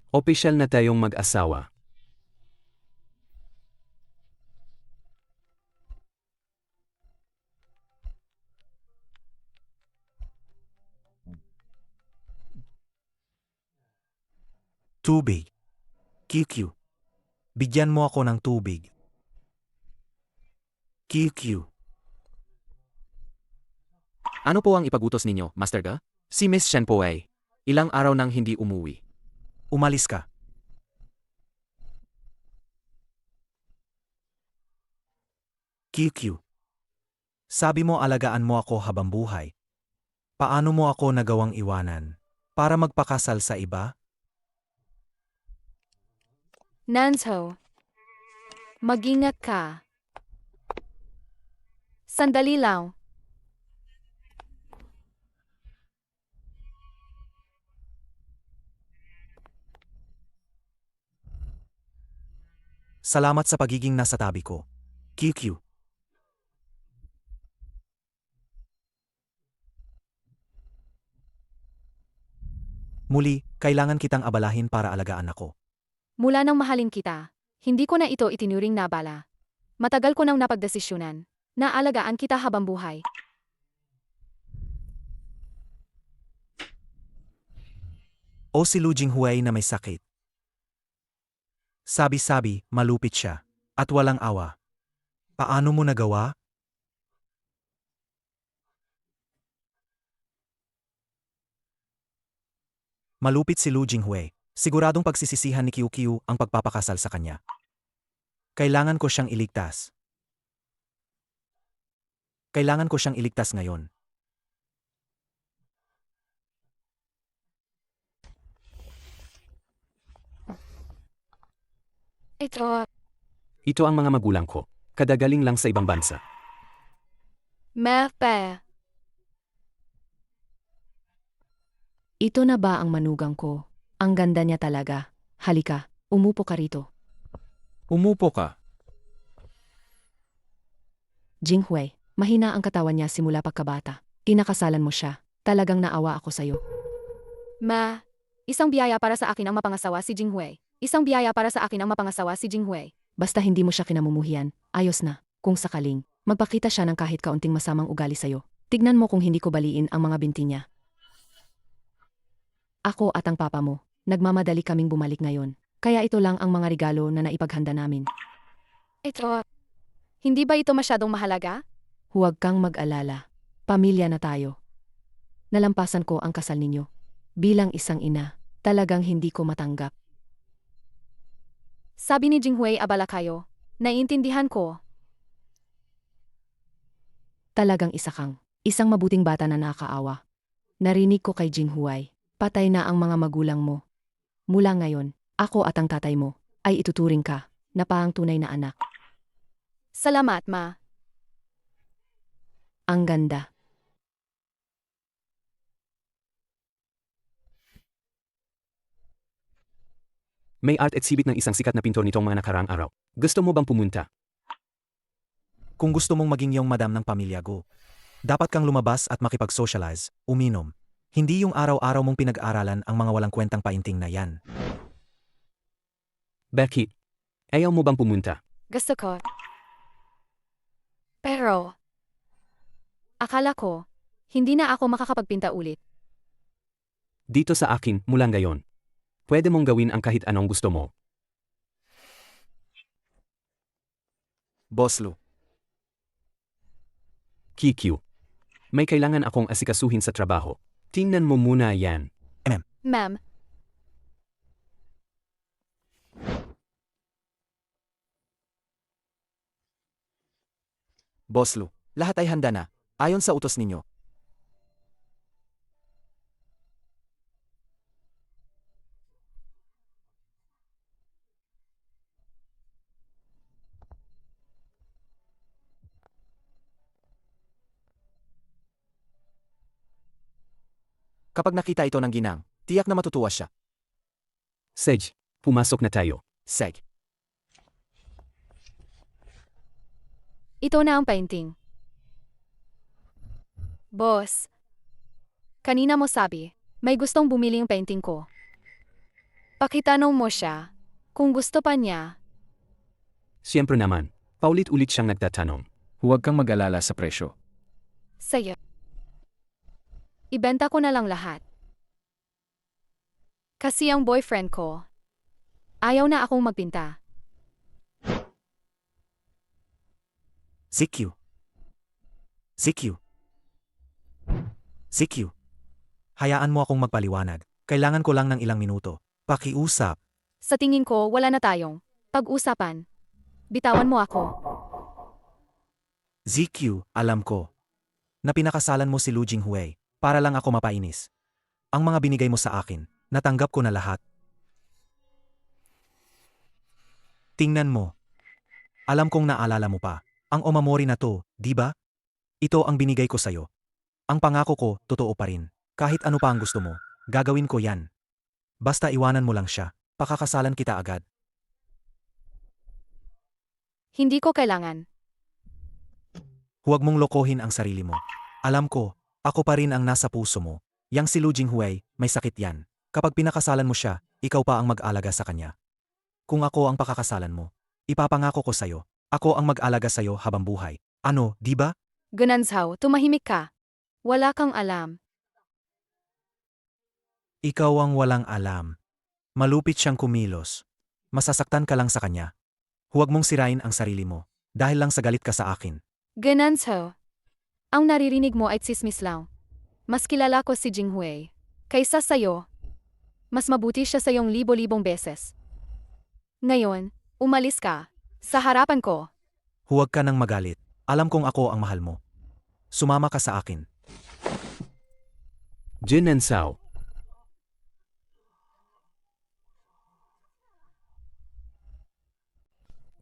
Opisyal na tayong mag-asawa. Tubig. QQ. Bigyan mo ako ng tubig. QQ. Ano po ang ipagutos ninyo, Master Ga? Si Miss Shen po ay ilang araw nang hindi umuwi. Umalis ka. QQ. Sabi mo alagaan mo ako habang buhay. Paano mo ako nagawang iwanan? Para magpakasal sa iba? Nanzo. Mag-ingat ka. Sandali lang. Salamat sa pagiging nasa tabi ko. QQ. Muli, kailangan kitang abalahin para alagaan ako. Mula nang mahalin kita, hindi ko na ito itinuring na abala. Matagal ko nang napagdesisyunan na alagaan kita habang buhay. O si Lu Jinghui na may sakit. Sabi-sabi, malupit siya. At walang awa. Paano mo nagawa? Malupit si Lu Jinghui. Siguradong pagsisisihan ni QQ ang pagpapakasal sa kanya. Kailangan ko siyang iligtas. Kailangan ko siyang iligtas ngayon. Ito, Ito ang mga magulang ko. Kadagaling lang sa ibang bansa. Mepe. Ito na ba ang manugang ko? Ang ganda niya talaga. Halika, umupo ka rito. Umupo ka. Jinghui, mahina ang katawan niya simula pagkabata. Kinakasalan mo siya. Talagang naawa ako sa'yo. Isang biyaya para sa akin ang mapangasawa si Jinghui. Isang biyaya para sa akin ang mapangasawa si Jinghui. Basta hindi mo siya kinamumuhian, ayos na. Kung sakaling, magpakita siya ng kahit kaunting masamang ugali sa'yo. Tignan mo kung hindi ko baliin ang mga binti niya. Ako at ang papa mo, nagmamadali kaming bumalik ngayon. Kaya ito lang ang mga regalo na naipaghanda namin. Ito, hindi ba ito masyadong mahalaga? Huwag kang mag-alala. Pamilya na tayo. Nalampasan ko ang kasal ninyo. Bilang isang ina, talagang hindi ko matanggap. Sabi ni Jinghui abala kayo. Naiintindihan ko. Talagang isa kang, isang mabuting bata na nakakaawa. Narinig ko kay Jinghui, patay na ang mga magulang mo. Mula ngayon, ako at ang tatay mo, ay ituturing ka, na paang tunay na anak. Salamat, Ma. Ang ganda. May art exhibit ng isang sikat na pintor nitong mga nakaraang araw. Gusto mo bang pumunta? Kung gusto mong maging yung madam ng pamilya Go, dapat kang lumabas at makipag-socialize, uminom. Hindi yung araw-araw mong pinag-aralan ang mga walang kwentang painting na yan. Bakit? Ayaw mo bang pumunta? Gusto ko. Pero, akala ko, hindi na ako makakapagpinta ulit. Dito sa akin, mula ngayon. Pwede mong gawin ang kahit anong gusto mo. Boss Lu, KQ. May kailangan akong asikasuhin sa trabaho. Tingnan mo muna yan. Ma'am, Boss Lu, lahat ay handa na, ayon sa utos ninyo. Kapag nakita ito ng ginang, tiyak na matutuwa siya. Sej, pumasok na tayo. Seg. ito na ang painting. Boss, kanina mo sabi, may gustong bumili yung painting ko. Pakitanong mo siya, kung gusto pa niya. Siyempre naman, paulit-ulit siyang nagtatanong. Huwag kang mag-alala sa presyo. Sa'yo. Ibenta ko na lang lahat. Kasi ang boyfriend ko, ayaw na akong magpinta. CQ. CQ. CQ. Hayaan mo akong magpaliwanag. Kailangan ko lang ng ilang minuto. Pakiusap. Sa tingin ko, wala na tayong pag-usapan. Bitawan mo ako. ZQ, alam ko. Na pinakasalan mo si Lu Jinghui, para lang ako mapainis. Ang mga binigay mo sa akin, natanggap ko na lahat. Tingnan mo. Alam kong naalala mo pa. Ang omamori na to, di ba? Ito ang binigay ko sa'yo. Ang pangako ko, totoo pa rin. Kahit ano pa ang gusto mo, gagawin ko yan. Basta iwanan mo lang siya, pakakasalan kita agad. Hindi ko kailangan. Huwag mong lokohin ang sarili mo. Alam ko, ako pa rin ang nasa puso mo. Yang si Lu Jinghui, may sakit yan. Kapag pinakasalan mo siya, ikaw pa ang mag-alaga sa kanya. Kung ako ang pakakasalan mo, ipapangako ko sa'yo, ako ang mag-alaga sa'yo habang buhay. Ano, di ba? Gunanzhao, tumahimik ka. Wala kang alam. Ikaw ang walang alam. Malupit siyang kumilos. Masasaktan ka lang sa kanya. Huwag mong sirain ang sarili mo, dahil lang sa galit ka sa akin. Gunanzhao. Ang naririnig mo ay tsismis lang. Mas kilala ko si Jinghui. Kaysa sa'yo, mas mabuti siya sa iyong libo-libong beses. Ngayon, umalis ka. Sa harapan ko. Huwag ka nang magalit. Alam kong ako ang mahal mo. Sumama ka sa akin. Jin and Sao.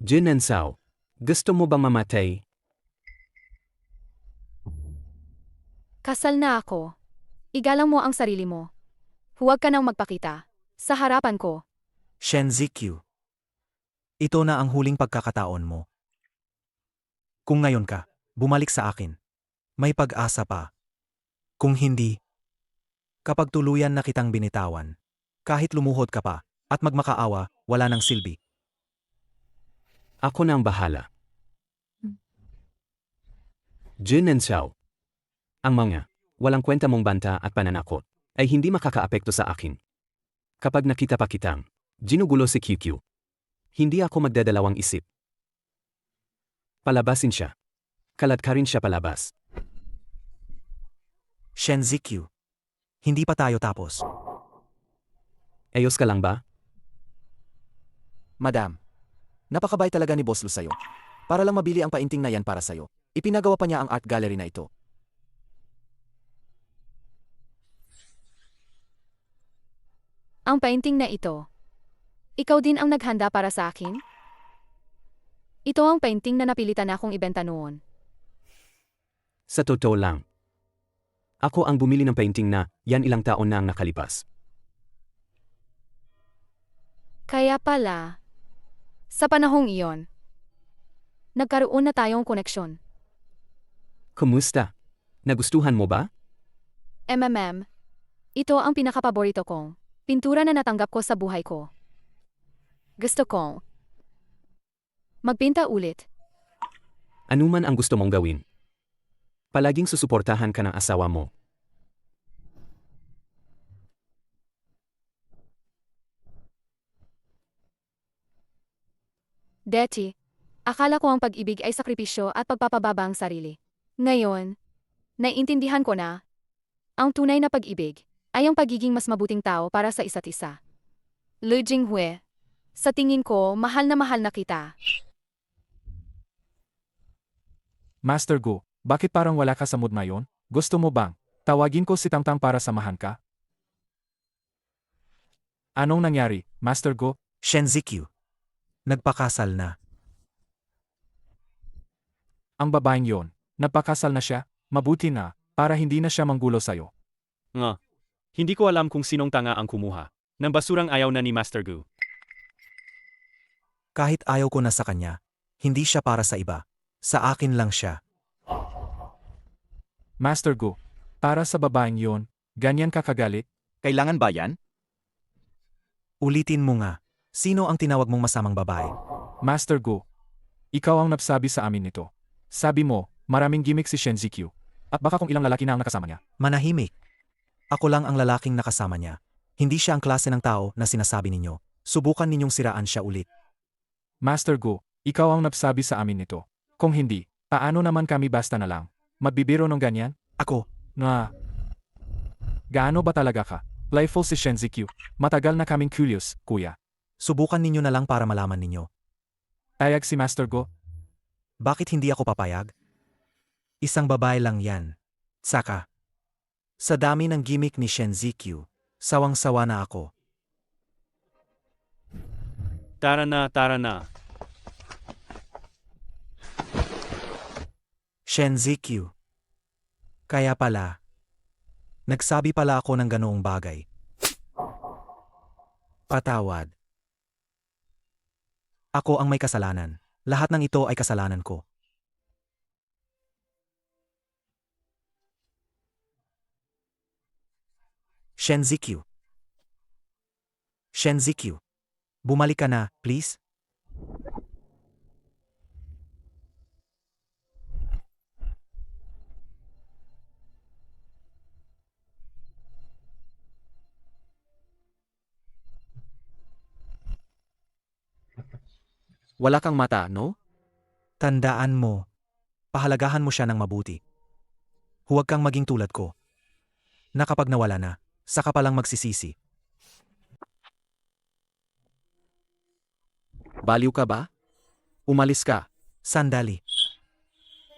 Jin and Sao, gusto mo bang mamatay? Kasal na ako. Igalang mo ang sarili mo. Huwag ka nang magpakita. Sa harapan ko. Shen Zikyu. Ito na ang huling pagkakataon mo. Kung ngayon ka, bumalik sa akin. May pag-asa pa. Kung hindi, kapag tuluyan na kitang binitawan, kahit lumuhod ka pa, at magmakaawa, wala nang silbi. Ako na ang bahala. Jin and Sao. Ang mga walang kwenta mong banta at pananakot ay hindi makakaapekto sa akin. Kapag nakita pa kitang ginugulo si QQ, hindi ako magdadalawang isip. Palabasin siya. Kalat ka rin siya palabas. Shen Zikyu. Hindi pa tayo tapos. Ayos ka lang ba? Madam, napakabait talaga ni Boss Lu sa'yo. Para lang mabili ang painting na yan para sa'yo. Ipinagawa pa niya ang art gallery na ito. Ang painting na ito. Ikaw din ang naghanda para sa akin? Ito ang painting na napilitan akong ibenta noon. Sa totoo lang. Ako ang bumili ng painting na yan ilang taon na ang nakalipas. Kaya pala, sa panahong iyon, nagkaroon na tayong koneksyon. Kumusta? Nagustuhan mo ba? Ito ang pinakapaborito kong pintura na natanggap ko sa buhay ko. Gusto kong magpinta ulit. Ano man ang gusto mong gawin. Palaging susuportahan ka ng asawa mo. Deti, akala ko ang pag-ibig ay sakripisyo at pagpapababa ang sarili. Ngayon, naiintindihan ko na, ang tunay na pag-ibig ay ang pagiging mas mabuting tao para sa isa't isa. Lu Jinghui, sa tingin ko, mahal na kita. Master Gu, bakit parang wala ka sa mood ngayon? Gusto mo bang tawagin ko si Tangtang para samahan ka? Anong nangyari, Master Gu? Shen Zikyu. Nagpakasal na. Ang babaeng yon, nagpakasal na siya, mabuti na, para hindi na siya manggulo sa'yo. Nga. Hindi ko alam kung sinong tanga ang kumuha ng basurang ayaw na ni Master Gu. Kahit ayaw ko na sa kanya, hindi siya para sa iba. Sa akin lang siya. Master Gu, para sa babaeng yon, ganyan ka kagalit? Kailangan ba yan? Ulitin mo nga. Sino ang tinawag mong masamang babae? Master Gu, ikaw ang nagsabi sa amin nito. Sabi mo, maraming gimmick si Shen Zikyu. At baka kung ilang lalaki na ang nakasama niya. Manahimik. Ako lang ang lalaking nakasama niya. Hindi siya ang klase ng tao na sinasabi ninyo. Subukan ninyong siraan siya ulit. Master Gu, ikaw ang nagsabi sa amin nito. Kung hindi, paano naman kami basta na lang? Magbibiro ng ganyan? Ako, Na, gaano ba talaga ka? Playful si Shen Zikyu. Matagal na kaming curious, kuya. subukan ninyo na lang para malaman ninyo. Tayag si Master Gu? Bakit hindi ako papayag? Isang babae lang yan. Saka, sa dami ng gimmick ni Shen Zikyu, sawang-sawa na ako. Tara na, tara na. Shen Zikyu. Kaya pala, nagsabi pala ako ng ganoong bagay. Patawad. Ako ang may kasalanan. Lahat ng ito ay kasalanan ko. Shen Zikyu. Shen Zikyu. Bumalik ka na, please. Wala kang mata, no? Tandaan mo, pahalagahan mo siya ng mabuti. Huwag kang maging tulad ko. Na kapag nawala na, saka palang magsisisi. Baliw ka ba? Umalis ka. Sandali.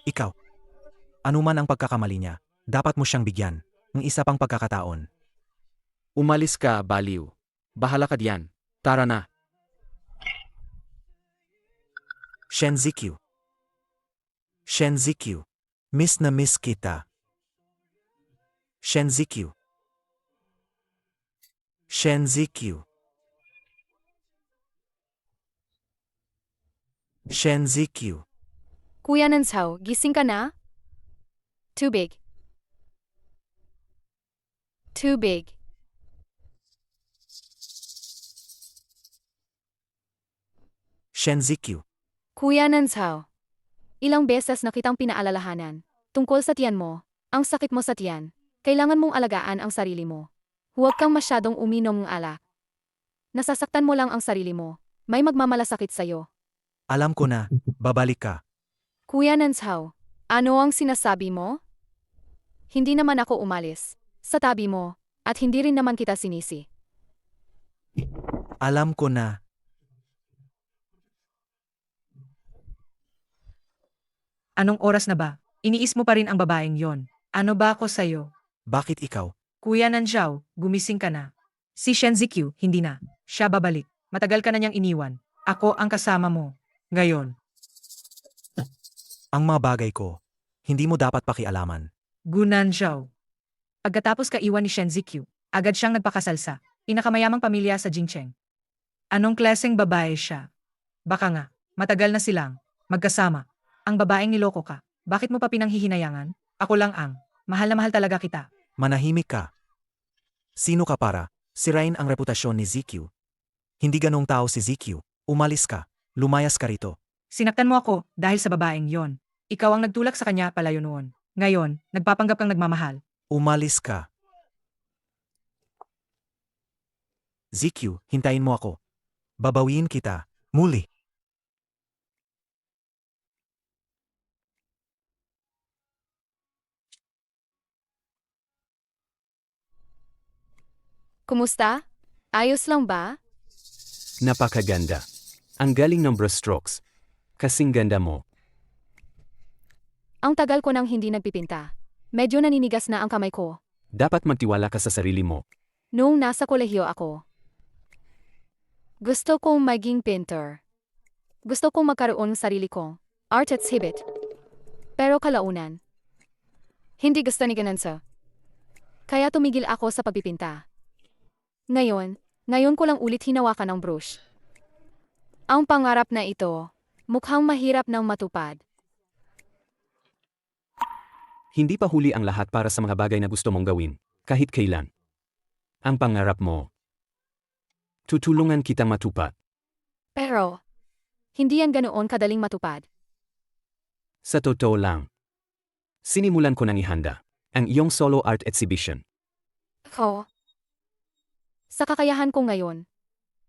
Ikaw. Anuman ang pagkakamali niya, dapat mo siyang bigyan ng isa pang pagkakataon. Umalis ka, baliw. Bahala ka diyan. Tara na. Shen Zikyu. Shen Zikyu. Miss na miss kita. Shen Zikyu. Shen Zikyu. Shen Zikyu. Kuya Nansao, gising ka na? Tubig. Tubig. Shen Zikyu. Kuya Nansao. Ilang beses na kitang pinaalalahanan. Tungkol sa tiyan mo, ang sakit mo sa tiyan. Kailangan mong alagaan ang sarili mo. Huwag kang masyadong uminom ng alak. Nasasaktan mo lang ang sarili mo. May magmamalasakit sa'yo. Alam ko na, babalik ka. Kuya Nansao, ano ang sinasabi mo? Hindi naman ako umalis. Sa tabi mo, at hindi rin naman kita sinisi. Alam ko na. Anong oras na ba? Iniis mo pa rin ang babaeng yon. Ano ba ako sa'yo? Bakit ikaw? Kuya Nanzhao, gumising ka na. Si Shen Zikyu, hindi na. Siya babalik. Matagal ka na niyang iniwan. Ako ang kasama mo. Ngayon. Ang mga bagay ko, hindi mo dapat pakialaman. Gu Nanzhao. Pagkatapos kaiwan ni Shen Zikyu, agad siyang nagpakasal sa pinakamayamang pamilya sa Jingcheng. Anong klaseng babae siya? Baka nga, matagal na silang magkasama. Ang babaeng niloko ka, bakit mo pa pinanghihinayangan? Ako lang ang, mahal na mahal talaga kita. Manahimik ka. Sino ka para sirain ang reputasyon ni Zikyu? Hindi ganong tao si Zikyu. Umalis ka. Lumayas ka rito. Sinaktan mo ako dahil sa babaeng yon. Ikaw ang nagtulak sa kanya palayo noon. Ngayon, nagpapanggap kang nagmamahal. Umalis ka. Zikyu, hintayin mo ako. Babawiin kita. Muli. Kumusta? Ayos lang ba? Napakaganda. Ang galing ng brushstrokes. Kasing ganda mo. Ang tagal ko nang hindi nagpipinta. Medyo naninigas na ang kamay ko. Dapat magtiwala ka sa sarili mo. Noong nasa kolehiyo ako. Gusto kong maging painter. Gusto kong magkaroon ng sarili kong art exhibit. Pero kalaunan, hindi gusto ni Ganansa. Kaya tumigil ako sa pagpipinta. Ngayon ko lang ulit hinawakan ang brush. Ang pangarap na ito, mukhang mahirap nang matupad. Hindi pa huli ang lahat para sa mga bagay na gusto mong gawin, kahit kailan. Ang pangarap mo. Tutulungan kitang matupad. Pero, hindi yan ganoon kadaling matupad. Sa totoo lang. Sinimulan ko nang ihanda ang iyong solo art exhibition. Ako, sa kakayahan ko ngayon,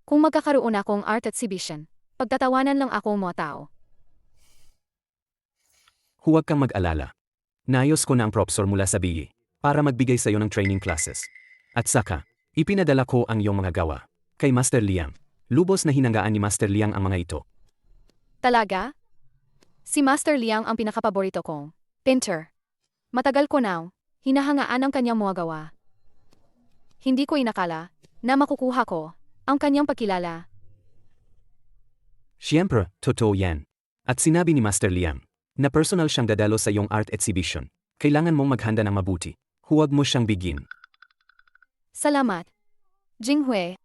kung magkakaroon akong art exhibition, pagtatawanan lang ako mga tao. Huwag kang mag-alala. Naayos ko na ang professor mula sa BE para magbigay sa iyo ng training classes. At saka, ipinadala ko ang iyong mga gawa kay Master Liang. Lubos na hinanggaan ni Master Liang ang mga ito. Talaga? Si Master Liang ang pinakapaborito kong painter. Matagal ko na hinahangaan ang kanyang mga gawa. Hindi ko inakala na makukuha ko ang kanyang pagkilala. Siyempre, totoo yan. At sinabi ni Master Liang na personal siyang dadalo sa iyong art exhibition. Kailangan mong maghanda ng mabuti. Huwag mo siyang bigin. Salamat. Jinghui.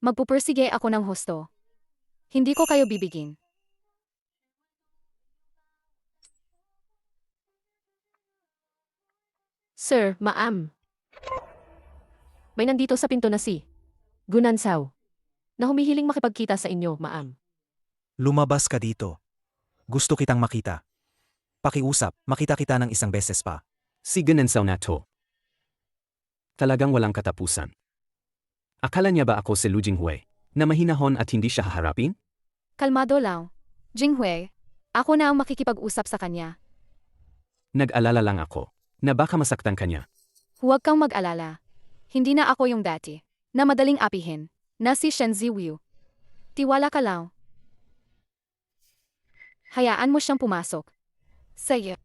Magpupursige ako ng husto. Hindi ko kayo bibigin. Sir, ma'am. May nandito sa pinto na si Gunansaw na humihiling makipagkita sa inyo, ma'am. Lumabas ka dito. Gusto kitang makita. Pakiusap, makita kita ng isang beses pa. Si Ganansaw na to. Talagang walang katapusan. Akala niya ba ako si Lu Jinghui na mahinahon at hindi siya haharapin? Kalmado lang. Jinghui, ako na ang makikipag-usap sa kanya. Nag-alala lang ako na baka masaktan kanya. Huwag kang mag-alala. Hindi na ako yung dati, na madaling apihin, na si Shen Ziyu. Tiwala ka lang. Hayaan mo siyang pumasok. Sige.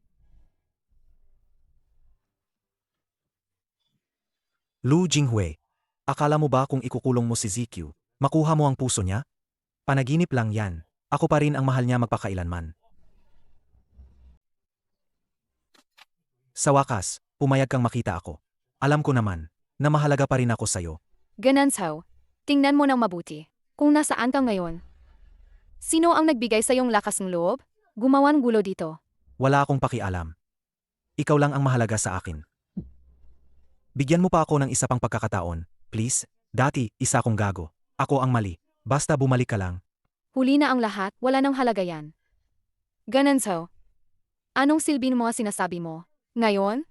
Lu Jinghui, akala mo ba kung ikukulong mo si Zikyu, makuha mo ang puso niya? Panaginip lang yan. Ako pa rin ang mahal niya magpakailanman. Sa wakas, pumayag kang makita ako. Alam ko naman, na mahalaga pa rin ako sa'yo. Ganansaw, tingnan mo ng mabuti. Kung nasaan ka ngayon. Sino ang nagbigay sa iyong lakas ng loob? Gumawan gulo dito. Wala akong pakialam. Ikaw lang ang mahalaga sa akin. Bigyan mo pa ako ng isa pang pagkakataon, please. Dati, isa akong gago. Ako ang mali. Basta bumalik ka lang. Huli na ang lahat, wala nang halaga yan. Ganansaw. Anong silbi ng mga sinasabi mo? Ngayon?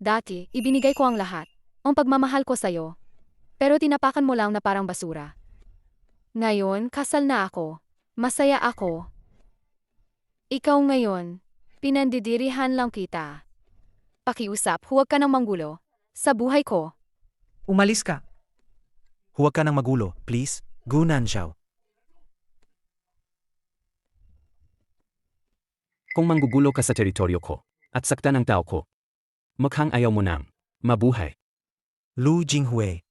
Dati, ibinigay ko ang lahat. Ang pagmamahal ko sa'yo. Pero tinapakan mo lang na parang basura. Ngayon, kasal na ako. Masaya ako. Ikaw ngayon, pinandidirihan lang kita. Pakiusap, huwag ka nang manggulo. Sa buhay ko. Umalis ka. Huwag ka nang magulo, please. Gu Nanzhao. Kung manggugulo ka sa teritoryo ko, at saktan ang tao ko, mukhang ayaw mo nang mabuhay. Lu Jinghui.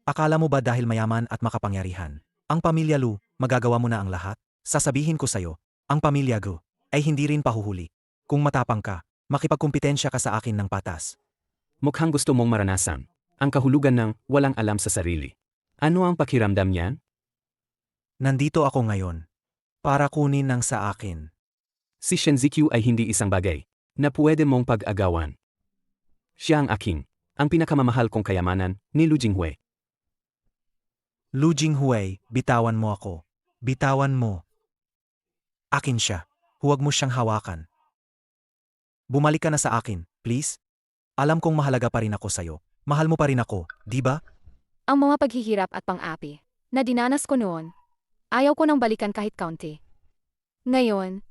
Akala mo ba dahil mayaman at makapangyarihan, ang pamilya Lu, magagawa mo na ang lahat? Sasabihin ko sa'yo, ang pamilya Gu, ay hindi rin pahuhuli. Kung matapang ka, makipagkumpetensya ka sa akin ng patas. Mukhang gusto mong maranasan ang kahulugan ng walang alam sa sarili. Ano ang pakiramdam niyan? Nandito ako ngayon. Para kunin ng sa akin. Si Shen Ziqiu ay hindi isang bagay na pwede mong pag-agawan. Siya ang aking, ang pinakamamahal kong kayamanan ni Lu Jinghui. Lu Jinghui, bitawan mo ako. Bitawan mo. Akin siya. Huwag mo siyang hawakan. Bumalik ka na sa akin, please. Alam kong mahalaga pa rin ako sa'yo. Mahal mo pa rin ako, di ba? Ang mga paghihirap at pang-api na dinanas ko noon, ayaw ko nang balikan kahit kaunti. Ngayon,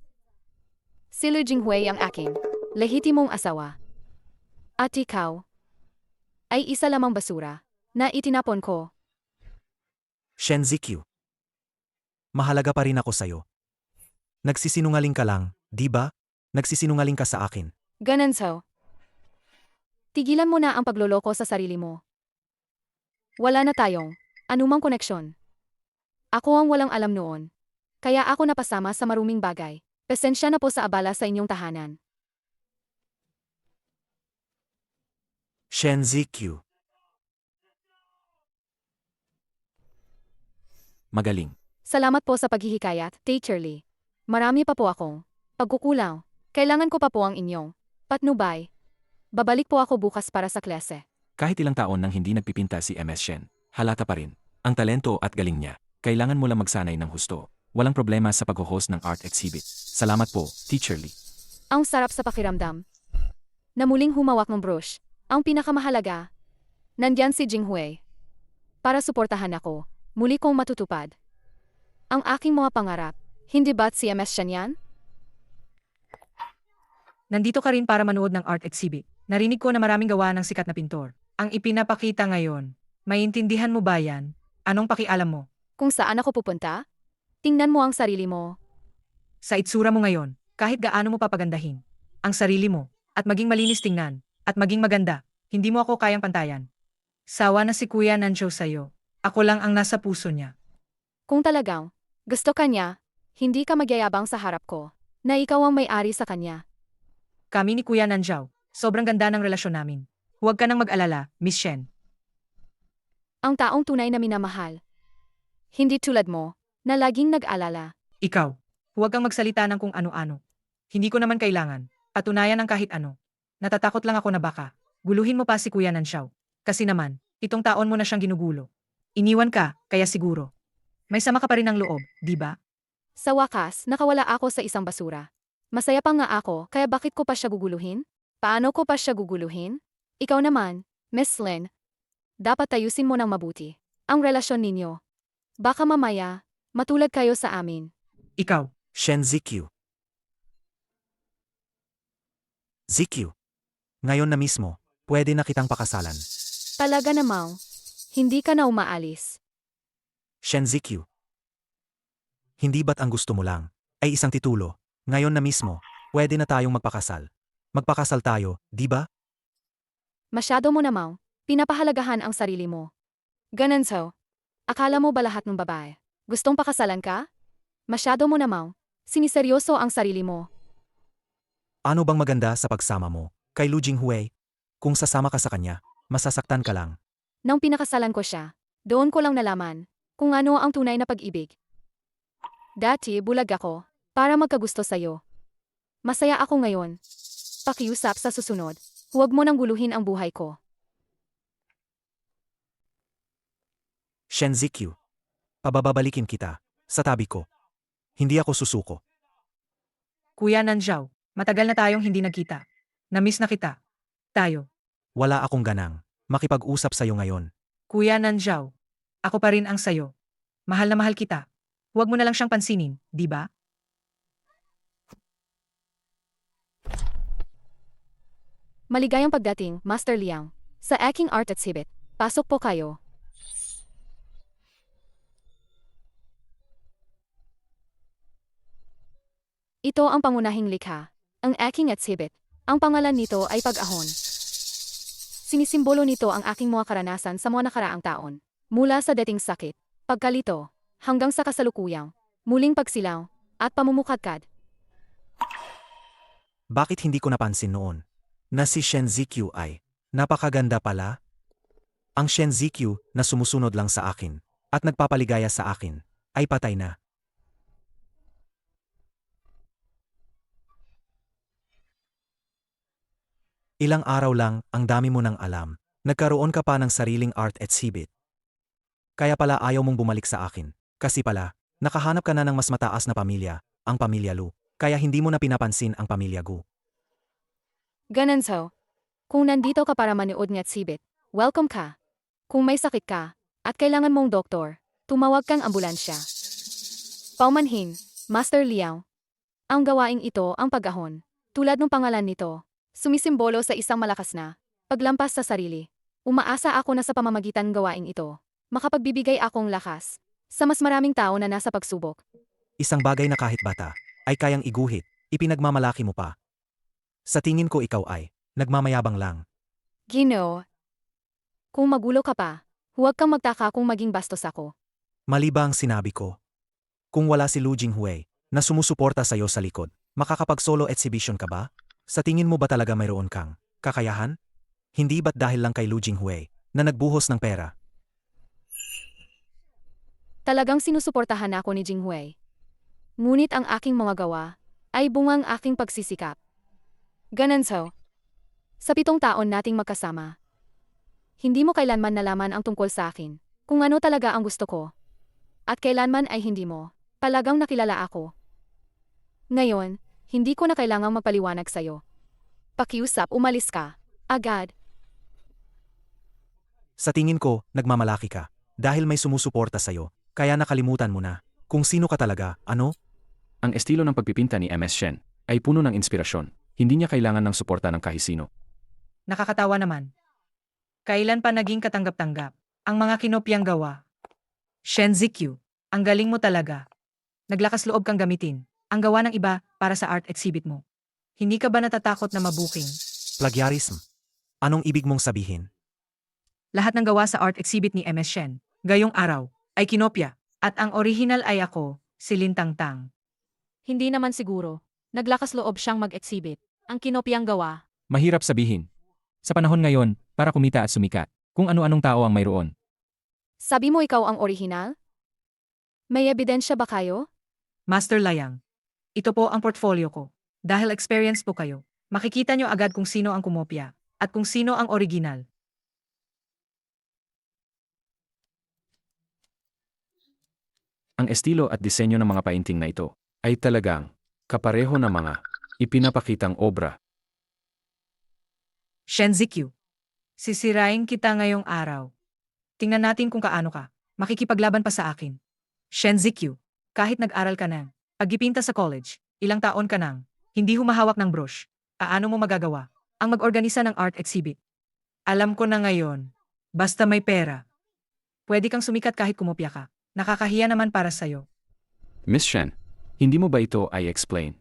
si Lu Jinghui ang aking lehitimong asawa. At ikaw ay isa lamang basura na itinapon ko. Shen Ziqiu. Mahalaga pa rin ako sa'yo. Nagsisinungaling ka lang, di ba? Nagsisinungaling ka sa akin. Ganansaw. Tigilan mo na ang pagloloko sa sarili mo. Wala na tayong anumang koneksyon. Ako ang walang alam noon. Kaya ako napasama sa maruming bagay. Pasensya na po sa abala sa inyong tahanan. Shen Ziqiu. Magaling. Salamat po sa paghihikayat, Teacher Lee. Marami pa po akong pagkukulang. Kailangan ko pa po ang inyong patnubay. Babalik po ako bukas para sa klase. Kahit ilang taon nang hindi nagpipinta si MS Shen, halata pa rin ang talento at galing niya. Kailangan mo lang magsanay ng husto. Walang problema sa pag-host ng art exhibit. Salamat po, Teacher Lee. Ang sarap sa pakiramdam. Na muling humawak ng brush. Ang pinakamahalaga. Nandyan si Jinghui. Para suportahan ako, muli kong matutupad ang aking mga pangarap. Hindi ba't si MS Shen yan? Nandito ka rin para manood ng art exhibit. Narinig ko na maraming gawa ng sikat na pintor. Ang ipinapakita ngayon, maintindihan mo ba yan? Anong pakialam mo? Kung saan ako pupunta? Tingnan mo ang sarili mo. Sa itsura mo ngayon, kahit gaano mo papagandahin ang sarili mo, at maging malinis tingnan, at maging maganda, hindi mo ako kayang pantayan. Sawa na si Kuya Nanzhao sa'yo. Ako lang ang nasa puso niya. Kung talagang gusto ka niya, hindi ka magyayabang sa harap ko na ikaw ang may-ari sa kanya. Kami ni Kuya Nanzhao, sobrang ganda ng relasyon namin. Huwag ka nang mag-alala, Miss Shen. Ang taong tunay na minamahal. Hindi tulad mo, na laging nag-alala. Ikaw, huwag kang magsalita ng kung ano-ano. Hindi ko naman kailangan patunayan ng kahit ano. Natatakot lang ako na baka guluhin mo pa si Kuya Nanzhao. Kasi naman, itong taon mo na siyang ginugulo. Iniwan ka, kaya siguro. May sama ka pa rin ng loob, di ba? Sa wakas, nakawala ako sa isang basura. Masaya pa nga ako, kaya bakit ko pa siya guguluhin? Paano ko pa siya guguluhin? Ikaw naman, Miss Lin. Dapat ayusin mo ng mabuti ang relasyon ninyo. Baka mamaya, matulad kayo sa amin. Ikaw, Shen Ziqiu. Ziqiu. Ngayon na mismo, pwede na kitang pakasalan. Talaga namang, hindi ka na umaalis. Shen Ziqiu. Hindi ba't ang gusto mo lang ay isang titulo? Ngayon na mismo, pwede na tayong magpakasal. Magpakasal tayo, di ba? Masyado mo namang pinapahalagahan ang sarili mo. Ganun so. Akala mo ba lahat ng babae gustong pakasalan ka? Masyado mo namang siniseryoso ang sarili mo. Ano bang maganda sa pagsama mo kay Lu Jinghui? Kung sasama ka sa kanya, masasaktan ka lang. Nang pinakasalan ko siya, doon ko lang nalaman kung ano ang tunay na pag-ibig. Dati bulag ako para magkagusto sa'yo. Masaya ako ngayon. Pakiusap sa susunod, huwag mo nang guluhin ang buhay ko. Shen Zikyu. Pababalikin kita sa tabi ko. Hindi ako susuko. Kuya Nanzhao, matagal na tayong hindi nagkita. Namiss na kita. Tayo. Wala akong ganang makipag-usap sa'yo ngayon. Kuya Nanzhao, ako pa rin ang sayo. Mahal na mahal kita. Huwag mo na lang siyang pansinin, di ba? Maligayang pagdating, Master Liang. Sa aking art exhibit, pasok po kayo. Ito ang pangunahing likha. Ang aking exhibit. Ang pangalan nito ay pag-ahon. Sinisimbolo nito ang aking mga karanasan sa mga nakaraang taon. Mula sa dating sakit, pagkalito, hanggang sa kasalukuyang, muling pagsilaw, at pamumukadkad. Bakit hindi ko napansin noon na si Shen Zikyu ay napakaganda pala? Ang Shen Zikyu na sumusunod lang sa akin at nagpapaligaya sa akin ay patay na. Ilang araw lang ang dami mo nang alam. Nagkaroon ka pa ng sariling art exhibit. Kaya pala ayaw mong bumalik sa akin. Kasi pala, nakahanap ka na ng mas mataas na pamilya, ang pamilya Lu. Kaya hindi mo na pinapansin ang pamilya Gu. Ganun so. Kung nandito ka para manood ng exhibit, welcome ka. Kung may sakit ka, at kailangan mong doktor, tumawag kang ambulansya. Paumanhin, Master Liao. Ang gawaing ito ang pag-ahon. Tulad ng pangalan nito, sumisimbolo sa isang malakas na paglampas sa sarili. Umaasa ako na sa pamamagitan ng gawaing ito, makapagbibigay akong lakas sa mas maraming tao na nasa pagsubok. Isang bagay na kahit bata ay kayang iguhit, ipinagmamalaki mo pa. Sa tingin ko ikaw ay nagmamayabang lang. Ginoo. Kung magulo ka pa, huwag kang magtaka kung maging bastos ako. Mali ba ang sinabi ko? Kung wala si Lu Jinghui na sumusuporta sa'yo sa likod, makakapag-solo exhibition ka ba? Sa tingin mo ba talaga mayroon kang kakayahan? Hindi ba't dahil lang kay Lu Jinghui na nagbuhos ng pera? Talagang sinusuportahan ako ni Jinghui. Ngunit ang aking mga gawa ay bungang aking pagsisikap. Ganun so. Sa 7 taon nating magkasama, hindi mo kailanman nalaman ang tungkol sa akin, kung ano talaga ang gusto ko. At kailanman ay hindi mo talagang nakilala ako. Ngayon, hindi ko na kailangang magpaliwanag sa'yo. Pakiusap, umalis ka. Agad. Sa tingin ko, nagmamalaki ka. Dahil may sumusuporta sa'yo, kaya nakalimutan mo na kung sino ka talaga, ano? Ang estilo ng pagpipinta ni MS Shen ay puno ng inspirasyon. Hindi niya kailangan ng suporta ng kahit sino. Nakakatawa naman. Kailan pa naging katanggap-tanggap ang mga kinopyang gawa? Shen Zikyu, ang galing mo talaga. Naglakas loob kang gamitin ang gawa ng iba para sa art exhibit mo. Hindi ka ba natatakot na mabuking? Plagiarism. Anong ibig mong sabihin? Lahat ng gawa sa art exhibit ni MS Shen, gayong araw, ay kinopya, at ang original ay ako, si Lin Tangtang. Hindi naman siguro. Naglakas loob siyang mag-exhibit. Ang kinopyang gawa. Mahirap sabihin. Sa panahon ngayon, para kumita at sumikat, kung ano-anong tao ang mayroon. Sabi mo ikaw ang orihinal? May ebidensya ba kayo? Master Layang, ito po ang portfolio ko. Dahil experience po kayo, makikita nyo agad kung sino ang kumopya, at kung sino ang original. Ang estilo at disenyo ng mga painting na ito ay talagang kapareho na mga ipinapakitang obra. Shen Zikyu, sisirain kita ngayong araw. Tingnan natin kung kaano ka. Makikipaglaban pa sa akin. Shen Zikyu, kahit nag-aral ka na, pagipinta sa college, ilang taon ka nang, hindi humahawak ng brush, paano mo magagawa ang mag-organisa ng art exhibit? Alam ko na ngayon, basta may pera. Pwede kang sumikat kahit kumopya ka. Nakakahiya naman para sa'yo. Miss Shen, hindi mo ba ito ay explain?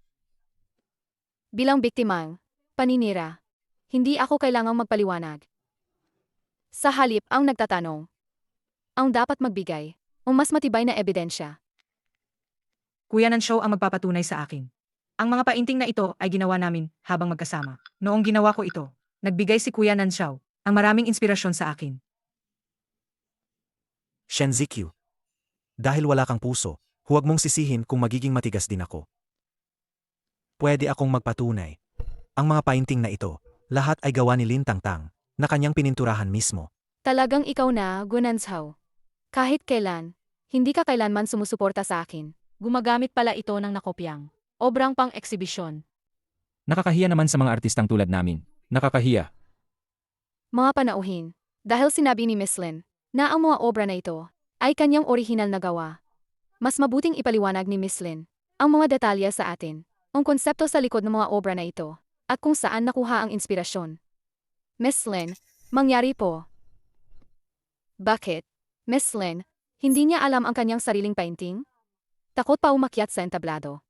Bilang biktimang paninira, hindi ako kailangang magpaliwanag. Sa halip ang nagtatanong, ang dapat magbigay, o mas matibay na ebidensya. Kuya ng show ang magpapatunay sa akin. Ang mga painting na ito ay ginawa namin habang magkasama. Noong ginawa ko ito, nagbigay si Kuya ng show ang maraming inspirasyon sa akin. Shen Ziqiu. Dahil wala kang puso, huwag mong sisihin kung magiging matigas din ako. Pwede akong magpatunay. Ang mga painting na ito, lahat ay gawa ni Lin Tangtang, na kanyang pininturahan mismo. Talagang ikaw na, Gunanshaw. Kahit kailan, hindi ka kailanman sumusuporta sa akin. Gumagamit pala ito ng nakopyang. Obrang pang-eksibisyon. Nakakahiya naman sa mga artistang tulad namin. Nakakahiya. Mga panauhin, dahil sinabi ni Miss Lin na ang mga obra na ito ay kanyang orihinal na gawa. Mas mabuting ipaliwanag ni Miss Lin ang mga detalye sa atin, ang konsepto sa likod ng mga obra na ito, at kung saan nakuha ang inspirasyon. Miss Lin, mangyari po. Bakit? Miss Lin, hindi niya alam ang kanyang sariling painting? Takot pa umakyat sa entablado.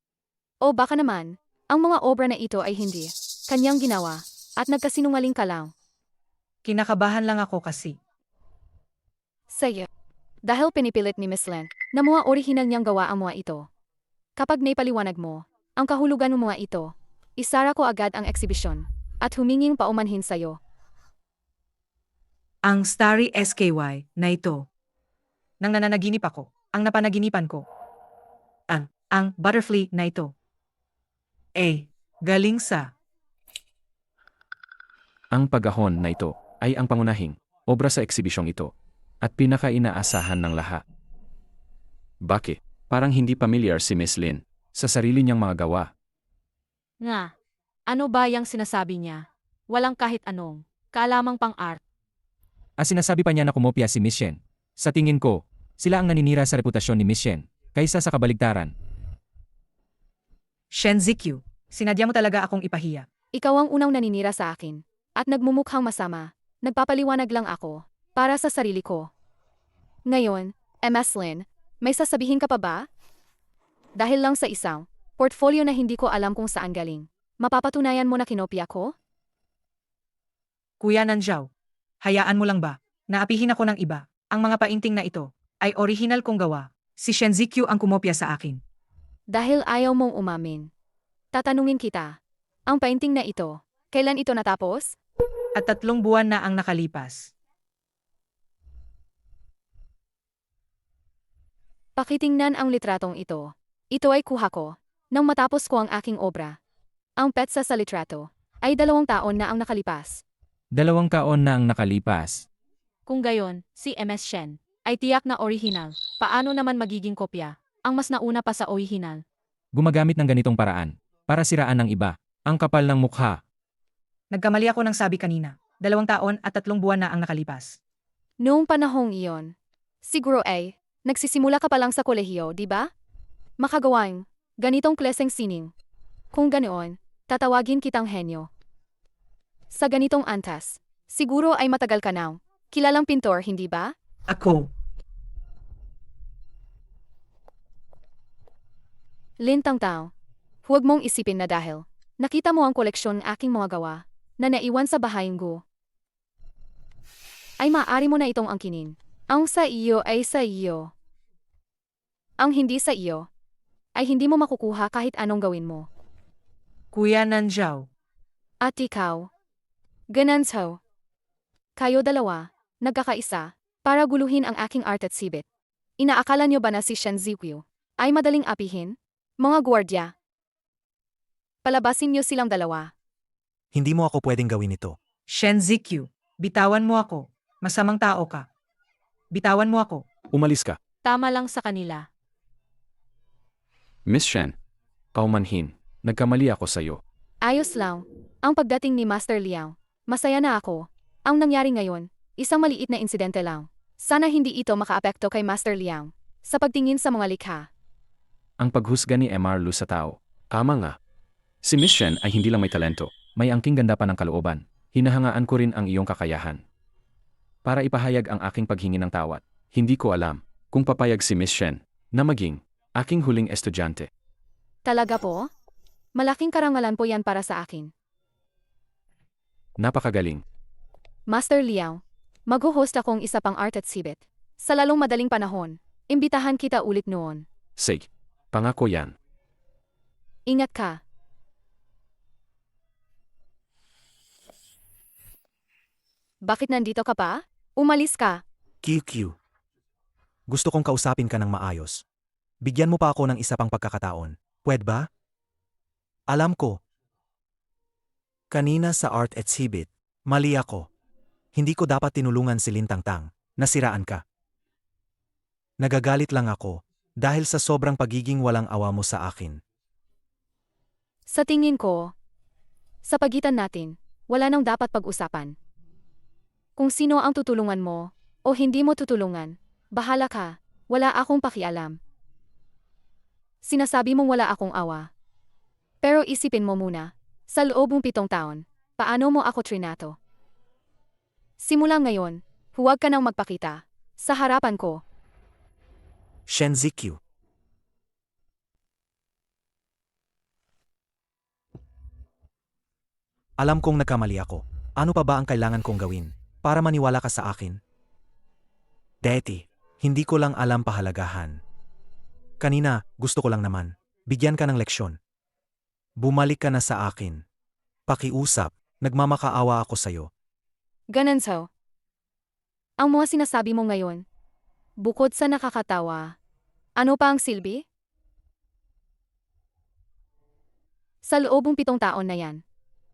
O baka naman, ang mga obra na ito ay hindi kanyang ginawa at nagkasinungaling ka lang. Kinakabahan lang ako kasi. Saya. Dahil pinipilit ni Miss Lin na mga orihinal niyang gawa ang mga ito. Kapag naipaliwanag mo ang kahulugan ng mga ito, isara ko agad ang eksibisyon at huminging paumanhin sa'yo. Ang Starry SKY na ito. Nang nananaginip ako, ang napanaginipan ko. Ang butterfly na ito. Galing sa... Ang paghahon na ito ay ang pangunahing obra sa eksibisyong ito at pinaka-inaasahan ng lahat. Bakit? Parang hindi familiar si Miss Lin sa sarili niyang mga gawa. Nga, ano ba yung sinasabi niya? Walang kahit anong kaalamang pang-art. Sinasabi pa niya na kumopya si Miss Shen. Sa tingin ko, sila ang naninira sa reputasyon ni Miss Shen, kaysa sa kabaligtaran. Shen Ziqiu, sinadya mo talaga akong ipahiya. Ikaw ang unang naninira sa akin at nagmumukhang masama. Nagpapaliwanag lang ako para sa sarili ko. Ngayon, MS Lin, may sasabihin ka pa ba? Dahil lang sa isang portfolio na hindi ko alam kung saan galing, mapapatunayan mo na kinopya ko? Kuya Nanzhao, hayaan mo lang ba? Naapihin ako ng iba. Ang mga painting na ito ay orihinal kong gawa. Si Shen Ziqiu ang kumopya sa akin. Dahil ayaw mong umamin. Tatanungin kita, ang painting na ito, kailan ito natapos? At 3 buwan na ang nakalipas. Pakitingnan ang litratong ito. Ito ay kuha ko nang matapos ko ang aking obra. Ang petsa sa litrato ay 2 taon na ang nakalipas. 2 taon na ang nakalipas. Kung gayon, si MS Shen ay tiyak na orihinal. Paano naman magiging kopya? Ang mas nauna pa sa orihinal. Gumagamit ng ganitong paraan para siraan ng iba. Ang kapal ng mukha. Nagkamali ako ng sabi kanina. 2 taon at 3 buwan na ang nakalipas. Noong panahong iyon, siguro ay, nagsisimula ka pa lang sa kolehiyo, di ba? Makagawain, ganitong klaseng sining. Kung ganoon, tatawagin kitang henyo. Sa ganitong antas, siguro ay matagal ka na. Kilalang pintor, hindi ba? Ako. Lin Tangtang, huwag mong isipin na dahil nakita mo ang koleksyon ng aking mga gawa na naiwan sa bahaeng Gu, ay maaari mo na itong angkinin. Ang sa iyo ay sa iyo. Ang hindi sa iyo ay hindi mo makukuha kahit anong gawin mo. Kuya Nanzhao. At ikaw, Gunanshaw, kayo dalawa, nagkakaisa, para guluhin ang aking art at sibit. Inaakala niyo ba na si Shen Ziqiu ay madaling apihin? Mga gwardya, palabasin niyo silang dalawa. Hindi mo ako pwedeng gawin ito. Shen Ziqiu, bitawan mo ako. Masamang tao ka. Bitawan mo ako. Umalis ka. Tama lang sa kanila. Miss Shen, paumanhin. Nagkamali ako sa'yo. Ayos lang, ang pagdating ni Master Liang, masaya na ako. Ang nangyari ngayon, isang maliit na insidente lang. Sana hindi ito makaapekto kay Master Liang sa pagtingin sa mga likha. Ang paghusga ni MR Lu sa tao. Tama nga. Si Miss Shen ay hindi lang may talento. May angking ganda pa ng kalooban. Hinahangaan ko rin ang iyong kakayahan. Para ipahayag ang aking paghingi ng tawad, hindi ko alam kung papayag si Miss Shen na maging aking huling estudyante. Talaga po? Malaking karangalan po yan para sa akin. Napakagaling. Master Liang, mag-host akong isa pang art at sibit. Sa lalong madaling panahon, imbitahan kita ulit noon. Sige. Pangako yan. Ingat ka. Bakit nandito ka pa? Umalis ka. QQ. Gusto kong kausapin ka ng maayos. Bigyan mo pa ako ng isa pang pagkakataon. Pwede ba? Alam ko. Kanina sa art exhibit, mali ako. Hindi ko dapat tinulungan si Lintangtang. Nasiraan ka. Nagagalit lang ako dahil sa sobrang pagiging walang awa mo sa akin. Sa tingin ko, sa pagitan natin, wala nang dapat pag-usapan. Kung sino ang tutulungan mo, o hindi mo tutulungan, bahala ka, wala akong pakialam. Sinasabi mong wala akong awa. Pero isipin mo muna, sa loob ng 7 taon, paano mo ako trinato? Simula ngayon, huwag ka nang magpakita, sa harapan ko. Shenzikyu. Alam kong nagkamali ako. Ano pa ba ang kailangan kong gawin para maniwala ka sa akin? Deti, hindi ko lang alam pahalagahan. Kanina, gusto ko lang naman. Bigyan ka ng leksyon. Bumalik ka na sa akin. Pakiusap, nagmamakaawa ako sa'yo. Ganun so. Ang mga sinasabi mo ngayon, bukod sa nakakatawa, ano pa ang silbi? Sa loob ng 7 taon na yan,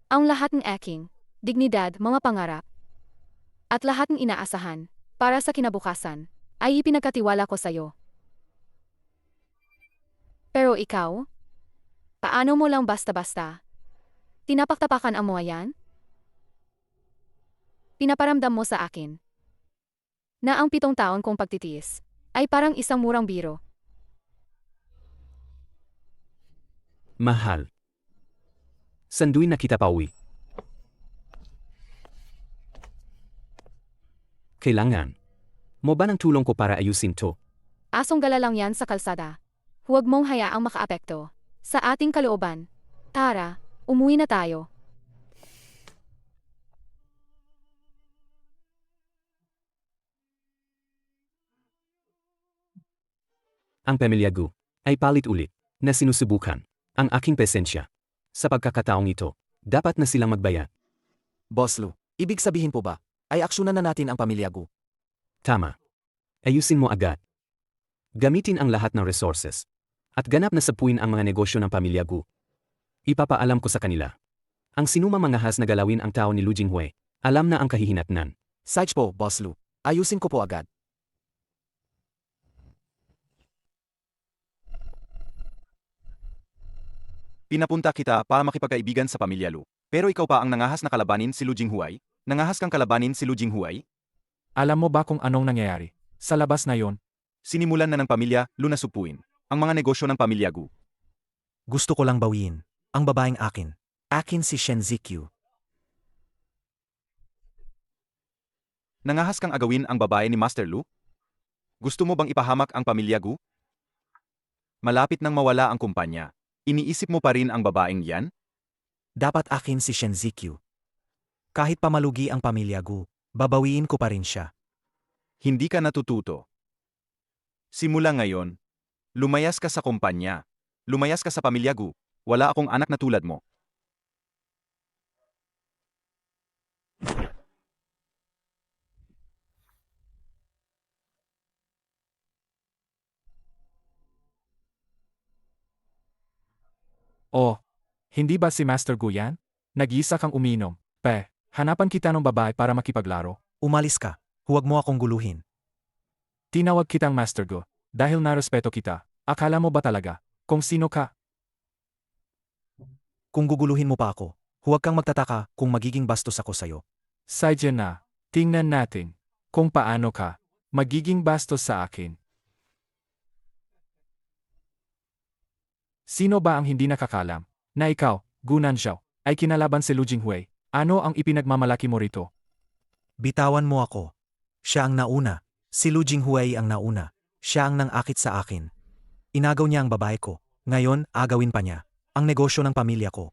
ang lahat ng aking, dignidad, mga pangarap, at lahat ng inaasahan, para sa kinabukasan, ay ipinagkatiwala ko sa'yo. Pero ikaw? Paano mo lang basta-basta? Tinapaktapakan ang mga yan? Pinaparamdam mo sa akin na ang 7 taon kong pagtitiis ay parang isang murang biro. Mahal. Sanduin na kita pauwi. Kailangan mo ba ng tulong ko para ayusin to? Asong gala lang yan sa kalsada. Huwag mong hayaang makaapekto sa ating kalooban. Tara, umuwi na tayo. Ang pamilya Gu ay palit-ulit na sinusubukan ang aking presensya. Sa pagkakataong ito, dapat na silang magbayad. Boss Lu, ibig sabihin po ba, ay aksyonan na natin ang pamilya Gu? Tama. Ayusin mo agad. Gamitin ang lahat ng resources. At ganap na sapuin ang mga negosyo ng pamilya Gu. Ipapaalam ko sa kanila. Ang sinumang mga has na galawin ang tao ni Lu Jinghui, alam na ang kahihinatnan. Sige po, Boss Lu. Ayusin ko po agad. Pinapunta kita para makipagkaibigan sa pamilya Lu. Pero ikaw pa ang nangahas na kalabanin si Lu Jinghuai? Nangahas kang kalabanin si Lu Jinghuai? Alam mo ba kung anong nangyayari? Sa labas na yon, Sinimulan na ng pamilya Lu na supuin ang mga negosyo ng pamilya Gu. Gusto ko lang bawiin ang babaeng akin. Akin si Shenzikyu. Nangahas kang agawin ang babae ni Master Lu? Gusto mo bang ipahamak ang pamilya Gu? Malapit nang mawala ang kumpanya. Iniisip mo pa rin ang babaeng yan? Dapat akin si Shenzikyu. Kahit pamalugi ang pamilya Gu, babawiin ko pa rin siya. Hindi ka natututo. Simula ngayon, lumayas ka sa kumpanya. Lumayas ka sa pamilya Gu. Wala akong anak na tulad mo. oh, hindi ba si Master Gu yan? Nag-isa kang uminom. Hanapan kita ng babae para makipaglaro. Umalis ka. Huwag mo akong guluhin. Tinawag kitang Master Gu dahil narespeto kita. Akala mo ba talaga kung sino ka? Kung guguluhin mo pa ako, huwag kang magtataka kung magiging bastos ako sa'yo. Sadya na, tingnan natin kung paano ka magiging bastos sa akin. Sino ba ang hindi nakakalam na ikaw, Gu Nanzhao, ay kinalaban si Lu Jinghui? Ano ang ipinagmamalaki mo rito? Bitawan mo ako. Siya ang nauna. Si Lu Jinghui ang nauna. Siya ang nangakit sa akin. Inagaw niya ang babae ko. Ngayon, agawin pa niya ang negosyo ng pamilya ko.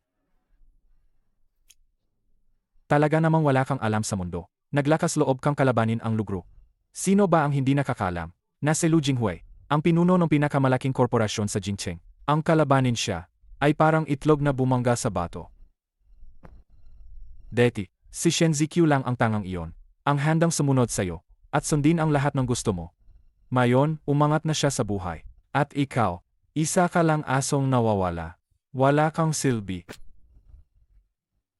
Talaga namang wala kang alam sa mundo. Naglakas loob kang kalabanin ang Lu Group. Sino ba ang hindi nakakalam na si Lu Jinghui Ang pinuno ng pinakamalaking korporasyon sa Jincheng. Ang kalabanin siya ay parang itlog na bumangga sa bato. Deti, si Shen Ziqiu lang ang tangang iyon. Ang handang sumunod sa'yo at sundin ang lahat ng gusto mo. Mayon, umangat na siya sa buhay. At ikaw, isa ka lang asong nawawala. Wala kang silbi.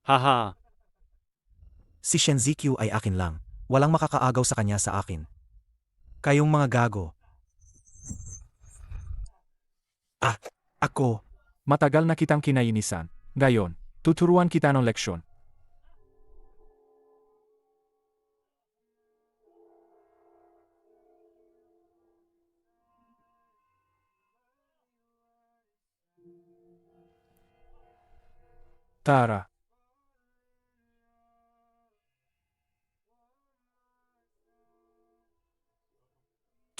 Haha. Si Shen Ziqiu ay akin lang. Walang makakaagaw sa kanya sa akin. Kayong mga gago. Ako. Matagal na kitang kinainisan. Ngayon, tuturuan kita ng leksyon. Tara.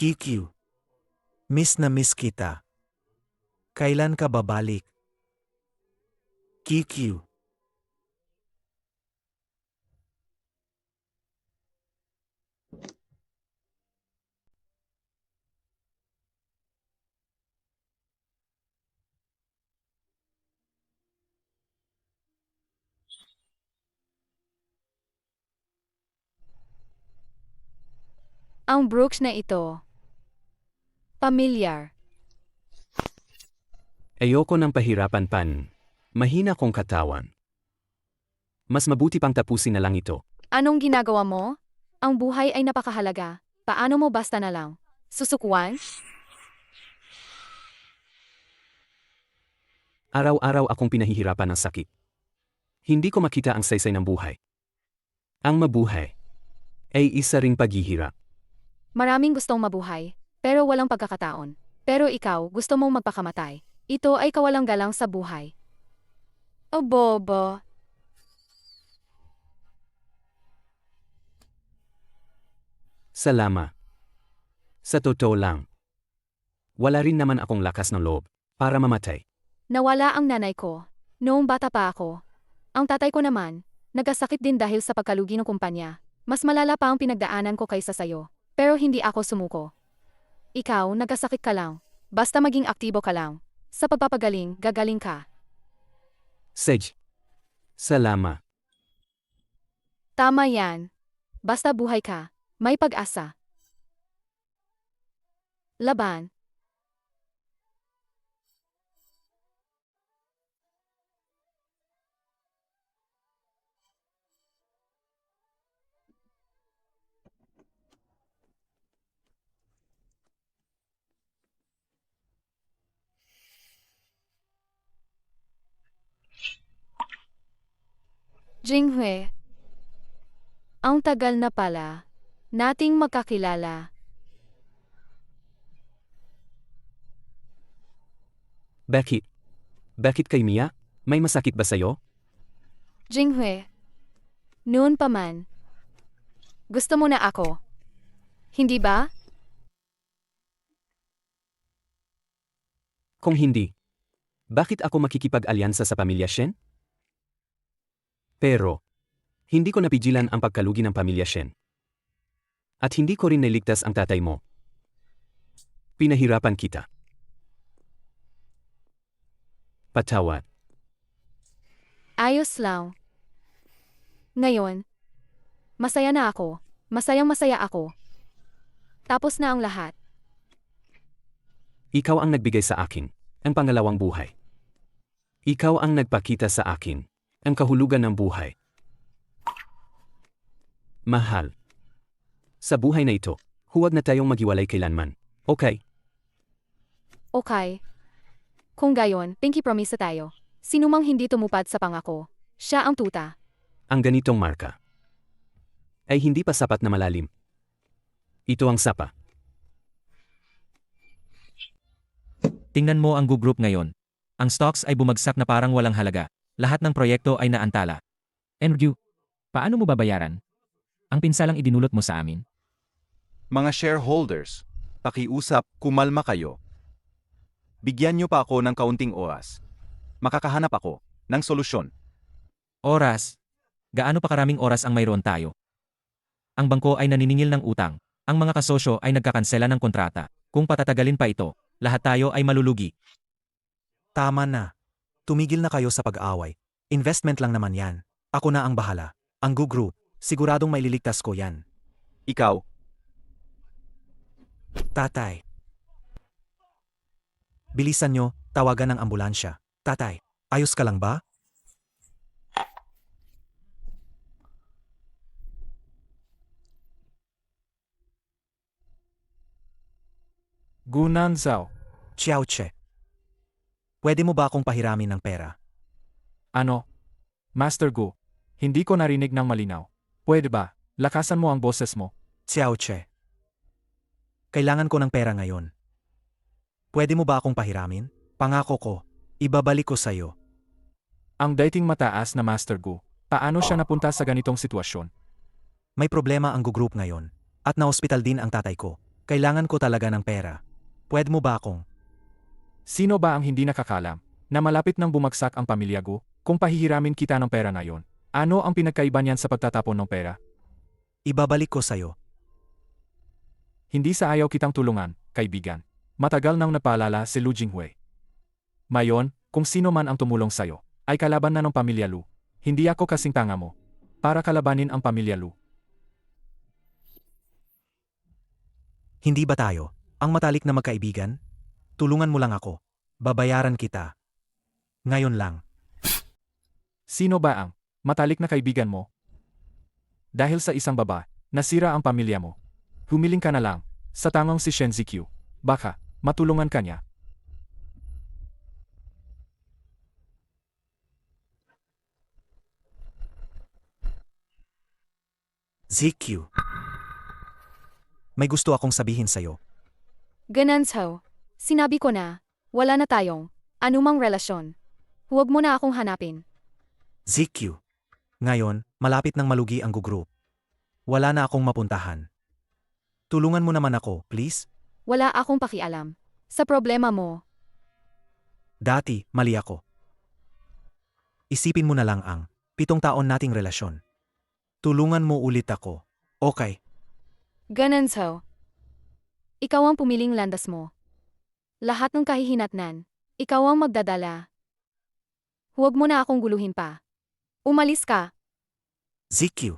QQ. Miss na miss kita. Kailan ka babalik? QQ. Ang brooch na ito. Pamilyar. Ayoko ng pahirapan pan. Mahina kong katawan. Mas mabuti pang tapusin na lang ito. Anong ginagawa mo? Ang buhay ay napakahalaga. Paano mo basta na lang? Susukuan? Araw-araw akong pinahihirapan ng sakit. Hindi ko makita ang saysay ng buhay. Ang mabuhay ay isa ring paghihirap. Maraming gustong mabuhay, pero walang pagkakataon. Pero ikaw, gusto mong magpakamatay. Ito ay kawalang galang sa buhay. O bobo. Salamat. Sa totoo lang, wala rin naman akong lakas ng loob para mamatay. Nawala ang nanay ko. Noong bata pa ako. Ang tatay ko naman, nagkasakit din dahil sa pagkalugi ng kumpanya. Mas malala pa ang pinagdaanan ko kaysa sayo. Pero hindi ako sumuko. Ikaw, nagkasakit ka lang. Basta maging aktibo ka lang. Sa pagpapagaling, gagaling ka. Sej. Salamat. Tama yan. Basta buhay ka. May pag-asa. Laban. Jinghui. Ang tagal na pala nating magkakilala. Bakit? Bakit kay Mia? May masakit ba sa'yo? Jinghui. Noon pa man. Gusto mo na ako. Hindi ba? Kung hindi, bakit ako makikipag-alyansa sa pamilya Shen? Pero, hindi ko napigilan ang pagkalugi ng pamilya Shen. At hindi ko rin niligtas ang tatay mo. Pinahirapan kita. Patawad. Ayos lang. Ngayon, masaya na ako. Masayang masaya ako. Tapos na ang lahat. Ikaw ang nagbigay sa akin, ang pangalawang buhay. Ikaw ang nagpakita sa akin, ang kahulugan ng buhay. Mahal. Sa buhay na ito, huwag na tayong maghiwalay kailanman. Okay? Okay. Kung gayon, pinky promise tayo. Sinumang hindi tumupad sa pangako, siya ang tuta. Ang ganitong marka ay hindi pa sapat na malalim. Ito ang sapa. Tingnan mo ang Group ngayon. Ang stocks ay bumagsak na parang walang halaga. Lahat ng proyekto ay naantala. Andrew, paano mo babayaran? Ang pinsalang idinulot mo sa amin? Mga shareholders, pakiusap, kumalma kayo. Bigyan niyo pa ako ng kaunting oras. Makakahanap ako ng solusyon. Oras. Gaano pa karaming oras ang mayroon tayo? Ang bangko ay naniningil ng utang. Ang mga kasosyo ay nagkakansela ng kontrata. Kung patatagalin pa ito, lahat tayo ay malulugi. Tama na. Tumigil na kayo sa pag-aaway. Investment lang naman yan. Ako na ang bahala. Ang Gu Group, siguradong maililigtas ko yan. Ikaw, Tatay. Bilisan nyo, tawagan ng ambulansya. Tatay, ayos ka lang ba? Gu Nanzao. Xiao Che. Pwede mo ba akong pahiramin ng pera? Ano? Master Gu, hindi ko narinig ng malinaw. Pwede ba, lakasan mo ang boses mo? Xiao Che. Kailangan ko ng pera ngayon. Pwede mo ba akong pahiramin? Pangako ko, ibabalik ko sa'yo. Ang dating mataas na Master Gu, paano siya napunta sa ganitong sitwasyon? May problema ang Gu Group ngayon. At na-hospital din ang tatay ko. Kailangan ko talaga ng pera. Pwede mo ba akong? Sino ba ang hindi nakakalam na malapit nang bumagsak ang pamilya Gu kung pahihiramin kita ng pera ngayon? Ano ang pinagkaiba niyan sa pagtatapon ng pera? Ibabalik ko sa'yo. Hindi sa ayaw kitang tulungan, kaibigan. Matagal nang napaalala si Lu Jinghui. Mayon, kung sino man ang tumulong sa'yo, ay kalaban na ng pamilya Lu. Hindi ako kasing tanga mo. Para kalabanin ang pamilya Lu. Hindi ba tayo ang matalik na magkaibigan? Tulungan mo lang ako. Babayaran kita. Ngayon lang. Sino ba ang matalik na kaibigan mo? Dahil sa isang baba, nasira ang pamilya mo. Humiling ka na lang sa tangong si Shen Ziqiu. Baka matulungan ka niya. ZQ. May gusto akong sabihin sa'yo. Gananzao, sinabi ko na, wala na tayong anumang relasyon. Huwag mo na akong hanapin. ZQ. Ngayon, malapit nang malugi ang Gu Group. Wala na akong mapuntahan. Tulungan mo naman ako, please. Wala akong pakialam sa problema mo. Dati, mali ako. Isipin mo na lang ang 7 taon nating relasyon. Tulungan mo ulit ako. Okay. Gananzao, ikaw ang pumiling landas mo. Lahat ng kahihinatnan, ikaw ang magdadala. Huwag mo na akong guluhin pa. Umalis ka. ZQ.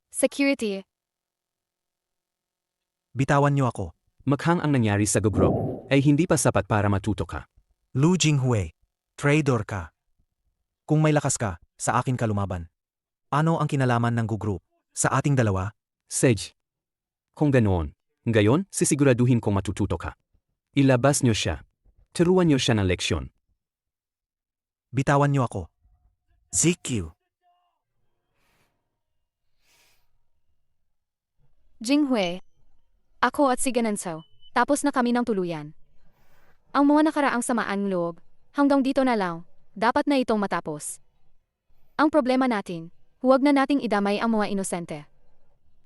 Security. Bitawan niyo ako. Maghang ang nangyari sa Gugro ay hindi pa sapat para matuto ka. Lu Jinghui. Traitor ka. Kung may lakas ka, sa akin ka lumaban. Ano ang kinalaman ng Gu Group sa ating dalawa? Sage. Kung ganoon, ngayon sisiguraduhin kong matututo ka. Ilabas niyo siya. Turuan niyo siya ng leksyon. Bitawan niyo ako. ZQ. Jinghui. Ako at si Gananzao, tapos na kami ng tuluyan. Ang mga nakaraang samaan loob, hanggang dito na lang, dapat na itong matapos. Ang problema natin, huwag na nating idamay ang mga inosente.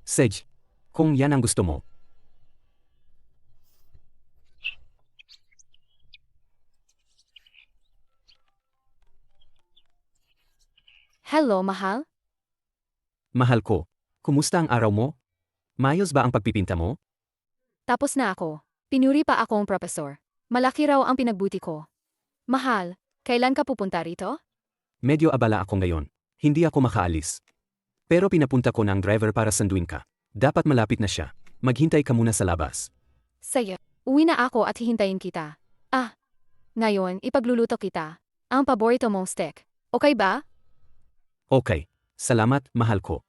Sage. Kung yan ang gusto mo. Hello, mahal? Mahal ko. Kumusta ang araw mo? Mayos ba ang pagpipinta mo? Tapos na ako. Pinuri pa akong profesor. Malaki raw ang pinagbuti ko. Mahal, kailan ka pupunta rito? Medyo abala ako ngayon. Hindi ako makaalis. Pero pinapunta ko ng driver para sanduin ka. Dapat malapit na siya. Maghintay ka muna sa labas. Sige, uwi na ako at hihintayin kita. Ah, ngayon ipagluluto kita. Ang paborito mong steak. Okay ba? Okay. Salamat, mahal ko.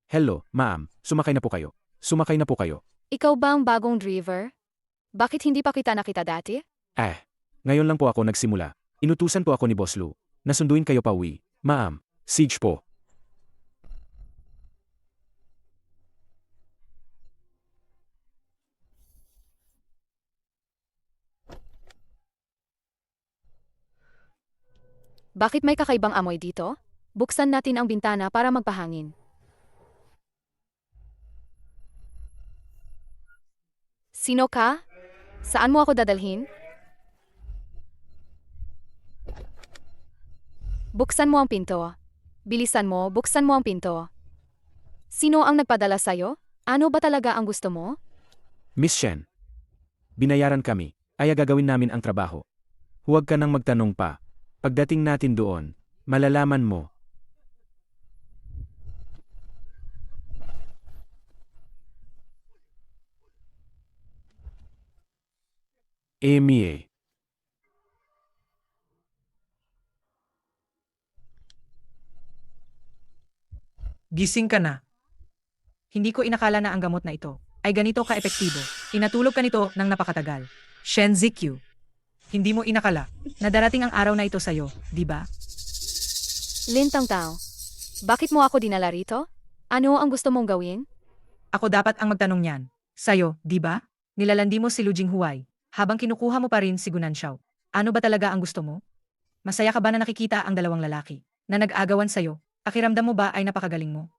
Hello, ma'am. Sumakay na po kayo. Sumakay na po kayo. Ikaw ba ang bagong driver? Bakit hindi pa kita nakita dati? Ngayon lang po ako nagsimula. Inutusan po ako ni Boss Lu. Nasunduin kayo pa uwi. Ma'am, Siege po. Bakit may kakaibang amoy dito? Buksan natin ang bintana para magpahangin. Sino ka? Saan mo ako dadalhin? Buksan mo ang pinto. Bilisan mo, buksan mo ang pinto. Sino ang nagpadala sa'yo? Ano ba talaga ang gusto mo? Miss Shen. Binayaran kami, kaya gagawin namin ang trabaho. Huwag ka nang magtanong pa. Pagdating natin doon, malalaman mo. Emie. Gising ka na. Hindi ko inakala na ang gamot na ito ay ganito ka-epektibo. Inatulog ka nito ng napakatagal. Shen Ziqiu. Hindi mo inakala na darating ang araw na ito sa'yo, di ba? Lintang Tao. Bakit mo ako dinala rito? Ano ang gusto mong gawin? Ako dapat ang magtanong niyan. Sa'yo, di ba? Nilalandi mo si Lu Jinghuai habang kinukuha mo pa rin si Gunan Xiao. Ano ba talaga ang gusto mo? Masaya ka ba na nakikita ang dalawang lalaki na nag-agawan sa'yo? Pakiramdam mo ba ay napakagaling mo?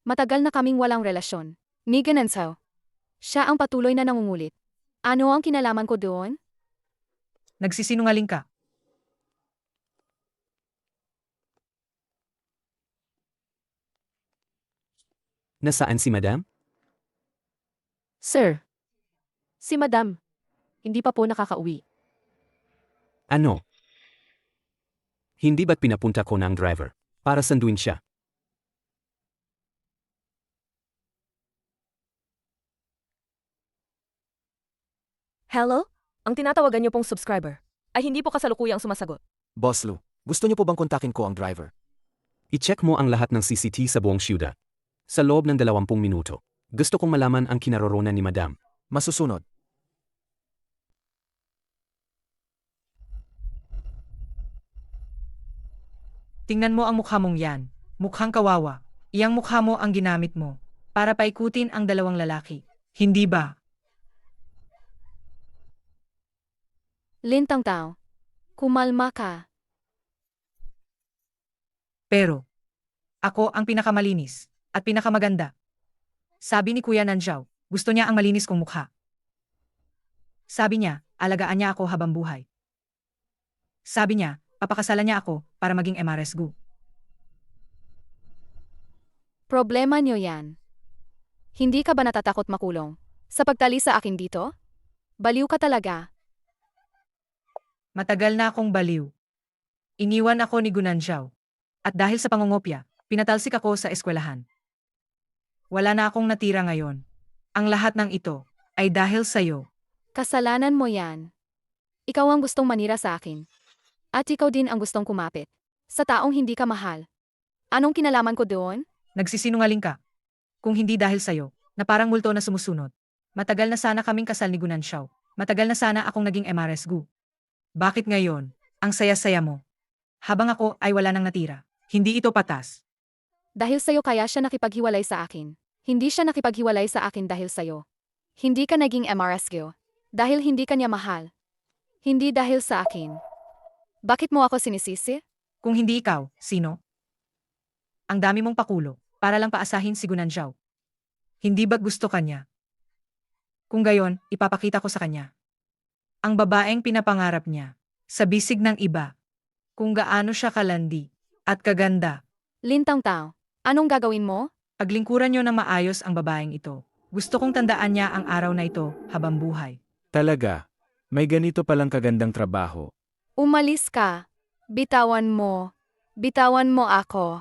Matagal na kaming walang relasyon. Ni Ganensao. Siya ang patuloy na nangungulit. Ano ang kinalaman ko doon? Nagsisinungaling ka. Nasaan si Madam? Sir. Si Madam. Hindi pa po nakakauwi. Ano? Hindi ba't pinapunta ko ng driver para sanduin siya? Hello? Ang tinatawagan niyo pong subscriber ay hindi po kasalukuyang sumasagot. Boss Lu, gusto niyo po bang kontakin ko ang driver? I-check mo ang lahat ng CCTV sa buong syudad. Sa loob ng 20 minuto. Gusto kong malaman ang kinaroroonan ni Madam. Masusunod. Tingnan mo ang mukha mong yan. Mukhang kawawa. Iyang mukha mo ang ginamit mo para paikutin ang dalawang lalaki. Hindi ba? Lintang Tao. Kumalma ka. Pero, ako ang pinakamalinis at pinakamaganda. Sabi ni Kuya Nanjiao, gusto niya ang malinis kong mukha. Sabi niya, alagaan niya ako habang buhay. Sabi niya, papakasalan niya ako para maging MRS Gu. Problema niyo yan. Hindi ka ba natatakot makulong? Sa pagtali sa akin dito? Baliw ka talaga. Matagal na akong baliw. Iniwan ako ni Gunanjiao. At dahil sa pangungopya, pinatalsik ako sa eskwelahan. Wala na akong natira ngayon. Ang lahat ng ito ay dahil sa'yo. Kasalanan mo yan. Ikaw ang gustong manira sa akin. At ikaw din ang gustong kumapit. Sa taong hindi ka mahal. Anong kinalaman ko doon? Nagsisinungaling ka. Kung hindi dahil sa'yo, na parang multo na sumusunod. Matagal na sana kaming kasal ni Gunanjiao. Matagal na sana akong naging MRS Gu. Bakit ngayon, ang saya-saya mo? Habang ako ay wala nang natira. Hindi ito patas. Dahil sa'yo kaya siya nakipaghiwalay sa akin. Hindi siya nakipaghiwalay sa akin dahil sa'yo. Hindi ka naging MRSQ. Dahil hindi ka niya mahal. Hindi dahil sa akin. Bakit mo ako sinisisi? Kung hindi ikaw, sino? Ang dami mong pakulo, para lang paasahin si Gunanjiao. Hindi ba gusto kanya? Kung gayon, ipapakita ko sa kanya. Ang babaeng pinapangarap niya, sa bisig ng iba. Kung gaano siya kalandi, at kaganda. Lintang Tao, anong gagawin mo? Paglingkuran niyo na maayos ang babaeng ito. Gusto kong tandaan niya ang araw na ito habang buhay. Talaga, may ganito palang kagandang trabaho. Umalis ka. Bitawan mo. Bitawan mo ako.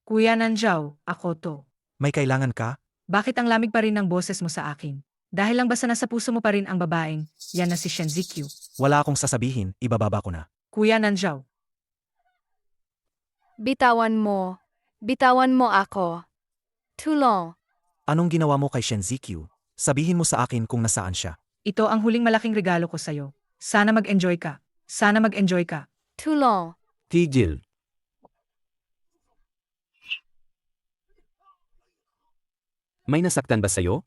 Kuya Nanjiao, ako to. May kailangan ka? Bakit ang lamig pa rin ng boses mo sa akin? Dahil lang basta nasa puso mo pa rin ang babaeng, yan na si Shen Ziqiu. Wala akong sasabihin, ibababa ko na. Kuya Nanjiao. Bitawan mo. Bitawan mo ako. Tulong. Anong ginawa mo kay Shen Ziqiu? Sabihin mo sa akin kung nasaan siya. Ito ang huling malaking regalo ko sa'yo. Sana mag-enjoy ka. Sana mag-enjoy ka. Tulong. Tigil. May nasaktan ba sa'yo?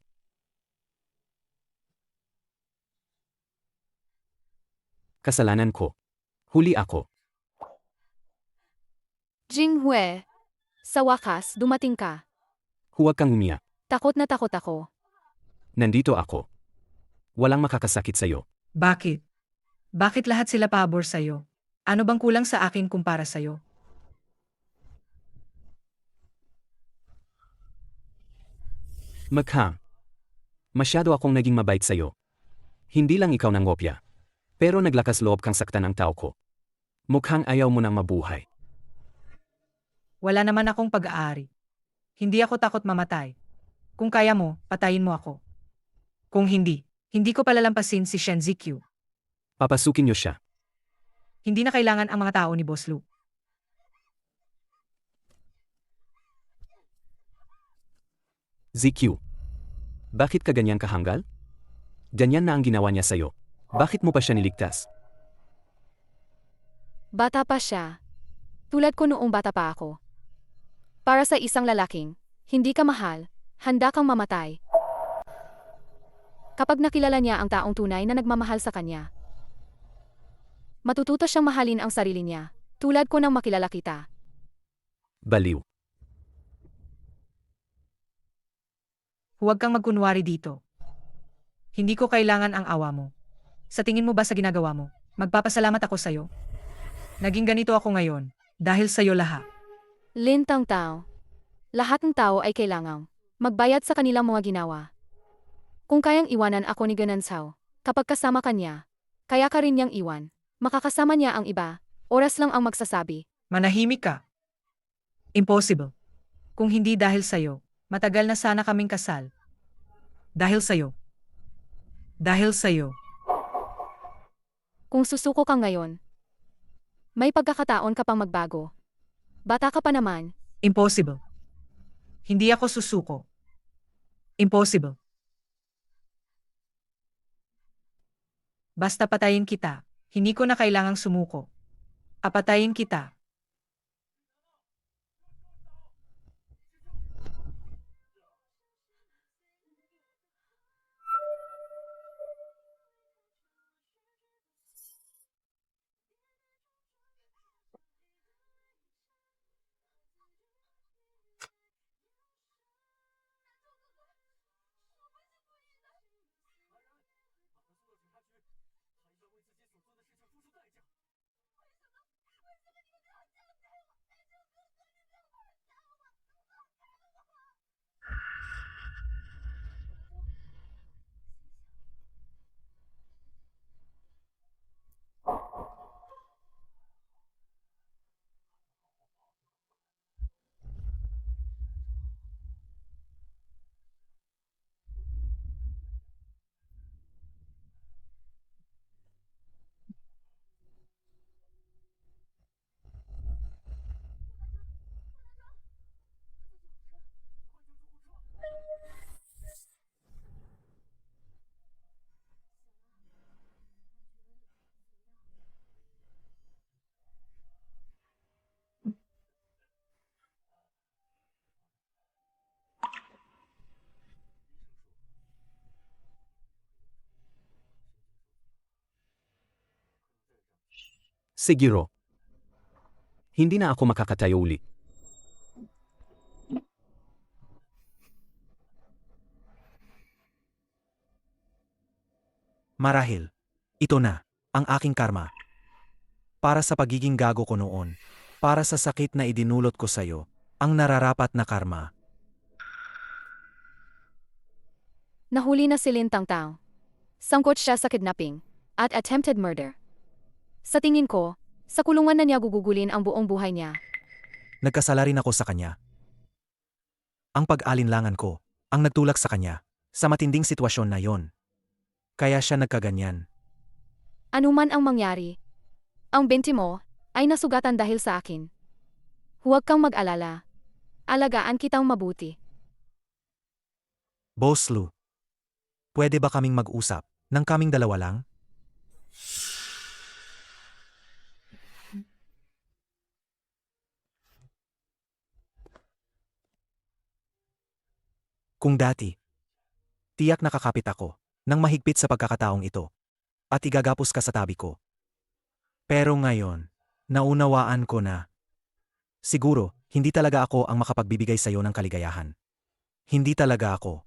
Kasalanan ko. Huli ako. Jinghue. Sa wakas, dumating ka. Huwag kang umiyak. Takot na takot ako. Nandito ako. Walang makakasakit sa'yo. Bakit? Bakit lahat sila pabor sa'yo? Ano bang kulang sa akin kumpara sa'yo? Maghang. Masyado akong naging mabait sa'yo. Hindi lang ikaw ng ngopya. Pero naglakas loob kang saktan ang tao ko. Mukhang ayaw mo nang mabuhay. Wala naman akong pag-aari. Hindi ako takot mamatay. Kung kaya mo, patayin mo ako. Kung hindi, hindi ko palalampasin si Shen Ziqiu. Papasukin niyo siya. Hindi na kailangan ang mga tao ni Boss Lu. ZQ. Bakit ka ganyan kahanggal? Ganyan na ang ginawa niya sa'yo. Bakit mo pa siya niligtas? Bata pa siya. Tulad ko noong bata pa ako. Para sa isang lalaking, hindi ka mahal, handa kang mamatay. Kapag nakilala niya ang taong tunay na nagmamahal sa kanya, matututo siyang mahalin ang sarili niya, tulad ko nang makilala kita. Baliw. Huwag kang magkunwari dito. Hindi ko kailangan ang awa mo. Sa tingin mo ba sa ginagawa mo, magpapasalamat ako sa'yo? Naging ganito ako ngayon, dahil sa'yo lahat. Lintang tao. Lahat ng tao ay kailangang magbayad sa kanilang mga ginawa. Kung kayang iwanan ako ni Gananzao, kapag kasama kanya, kaya ka rin niyang iwan. Makakasama niya ang iba, oras lang ang magsasabi. Manahimik ka. Impossible. Kung hindi dahil sa'yo, matagal na sana kaming kasal. Dahil sa'yo. Dahil sa'yo. Kung susuko ka ngayon, may pagkakataon ka pang magbago. Bata ka pa naman. Impossible. Hindi ako susuko. Impossible. Basta patayin kita, hindi ko na kailangang sumuko. Apatayin kita. Siguro. Hindi na ako makakatayo uli. Marahil. Ito na, ang aking karma. Para sa pagiging gago ko noon. Para sa sakit na idinulot ko sa'yo. Ang nararapat na karma. Nahuli na si Lintang Tao. Sangkot siya sa kidnapping at attempted murder. Sa tingin ko, sa kulungan na niya gugugulin ang buong buhay niya. Nagkasala rin ako sa kanya. Ang pag-alinlangan ko, ang nagtulak sa kanya, sa matinding sitwasyon na yon. Kaya siya nagkaganyan. Ano man ang mangyari, ang binti mo ay nasugatan dahil sa akin. Huwag kang mag-alala. Alagaan kitang mabuti. Boss Lu, pwede ba kaming mag-usap, ng kaming dalawa lang? Kung dati, tiyak nakakapit ako, nang mahigpit sa pagkakataong ito, at igagapos ka sa tabi ko. Pero ngayon, naunawaan ko na. Siguro, hindi talaga ako ang makapagbibigay sa iyo ng kaligayahan. Hindi talaga ako.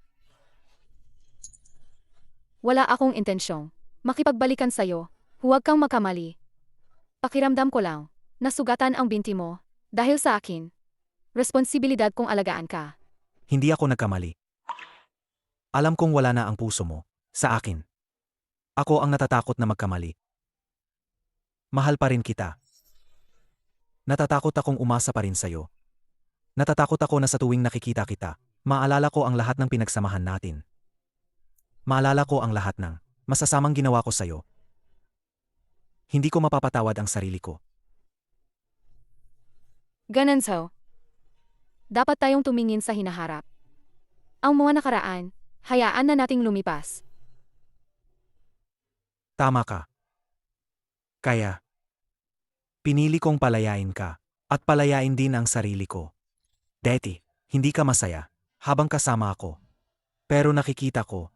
Wala akong intensyong makipagbalikan sa'yo. Huwag kang makamali. Pakiramdam ko lang, nasugatan ang binti mo. Dahil sa akin, responsibilidad kong alagaan ka. Hindi ako nagkamali. Alam kong wala na ang puso mo. Sa akin. Ako ang natatakot na magkamali. Mahal pa rin kita. Natatakot akong umasa pa rin sa'yo. Natatakot ako na sa tuwing nakikita kita, maalala ko ang lahat ng pinagsamahan natin. Maalala ko ang lahat ng masasamang ginawa ko sa'yo. Hindi ko mapapatawad ang sarili ko. Ganun so. Dapat tayong tumingin sa hinaharap. Ang mga nakaraan, hayaan na nating lumipas. Tama ka. Kaya, pinili kong palayain ka, at palayain din ang sarili ko. Deti, hindi ka masaya, habang kasama ako. Pero nakikita ko.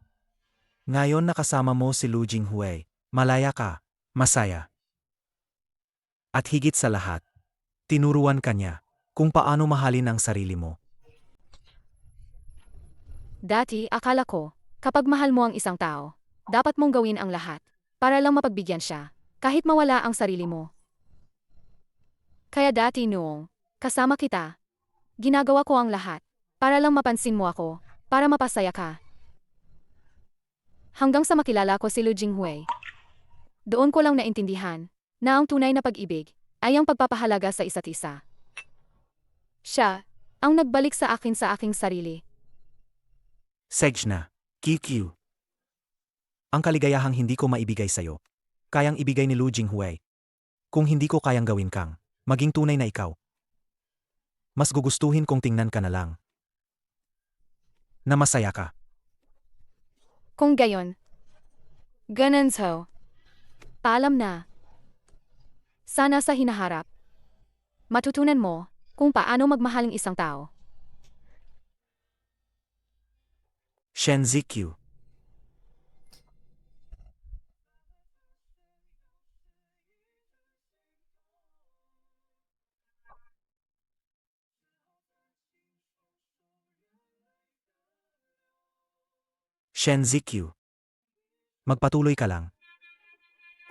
Ngayon nakasama mo si Lu Jinghui, malaya ka, masaya. At higit sa lahat, tinuruan ka niya kung paano mahalin ang sarili mo. Dati, akala ko, kapag mahal mo ang isang tao, dapat mong gawin ang lahat para lang mapagbigyan siya, kahit mawala ang sarili mo. Kaya dati noong kasama kita, ginagawa ko ang lahat para lang mapansin mo ako, para mapasaya ka. Hanggang sa makilala ko si Lu Jinghui. Doon ko lang naintindihan na ang tunay na pag-ibig ay ang pagpapahalaga sa isa't isa. Siya ang nagbalik sa aking sarili. Sejna, QQ. Ang kaligayahang hindi ko maibigay sa'yo, kayang ibigay ni Lu Jinghui. Kung hindi ko kayang gawin kang maging tunay na ikaw, mas gugustuhin kong tingnan ka na lang. Na masaya ka. Kung gayon, ganun so. Paalam na. Sana sa hinaharap, matutunan mo kung paano magmahal ng isang tao. Shen Ziqiu. Shen Ziqiu. Magpatuloy ka lang.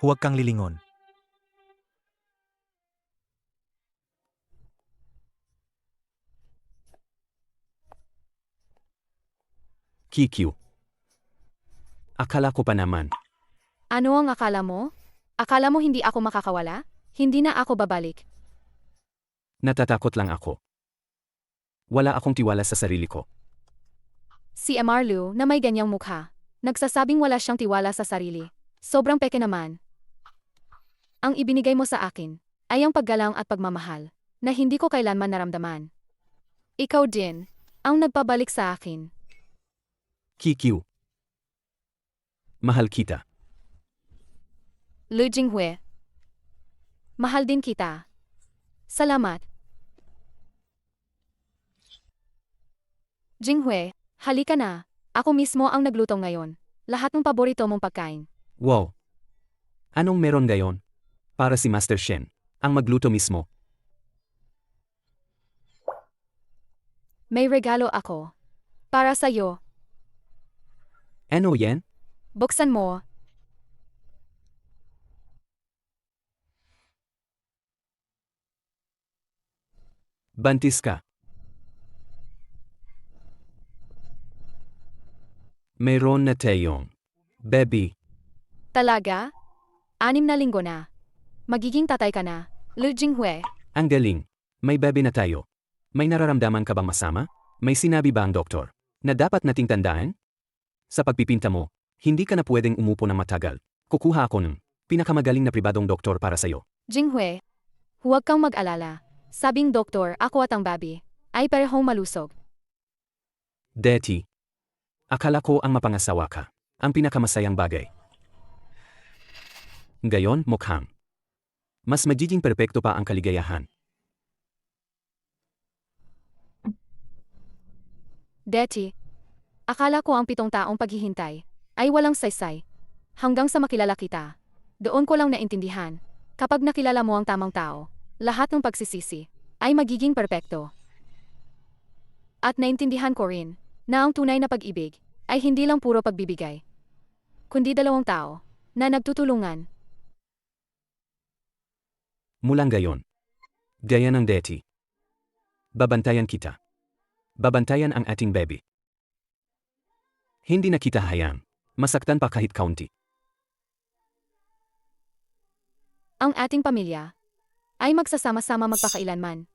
Huwag kang lilingon. QQ. Akala ko pa naman. Ano ang akala mo? Akala mo hindi ako makakawala? Hindi na ako babalik. Natatakot lang ako. Wala akong tiwala sa sarili ko. Si Mr. Lu na may ganyang mukha, nagsasabing wala siyang tiwala sa sarili. Sobrang peke naman. Ang ibinigay mo sa akin ay ang paggalang at pagmamahal na hindi ko kailanman naramdaman. Ikaw din ang nagpabalik sa akin. QQ. Mahal kita. Lu Jinghui. Mahal din kita. Salamat. Jinghui, halika na. Ako mismo ang nagluto ngayon. Lahat ng paborito mong pagkain. Wow. Anong meron gayon? Para si Master Shen, ang magluto mismo. May regalo ako. Para sa'yo. Ano yan? Buksan mo. Bantis ka. Mayroon na tayong baby. Talaga? 6 na linggo na. Magiging tatay ka na, Lu Jinghui. Ang galing. May baby na tayo. May nararamdaman ka bang masama? May sinabi ba ang doktor na dapat nating tandaan? Sa pagpipinta mo, hindi ka na pwedeng umupo ng matagal. Kukuha ako ng pinakamagaling na pribadong doktor para sa'yo. Jinghui, huwag kang mag-alala. Sabing doktor, ako at ang baby ay parehong malusog. Deti. Akala ko ang mapangasawa ka. Ang pinakamasayang bagay. Gayon, mukhang mas magiging perpekto pa ang kaligayahan. Deti, akala ko ang 7 taong paghihintay ay walang saysay. Hanggang sa makilala kita, doon ko lang naintindihan, kapag nakilala mo ang tamang tao, lahat ng pagsisisi ay magiging perpekto. At naintindihan ko rin na ang tunay na pag-ibig ay hindi lang puro pagbibigay, kundi dalawang tao na nagtutulungan. Mulang gayon. Gaya ng deti. Babantayan kita. Babantayan ang ating baby. Hindi na kita hayaan. Masaktan pa kahit kaunti. Ang ating pamilya ay magsasama-sama magpakailanman.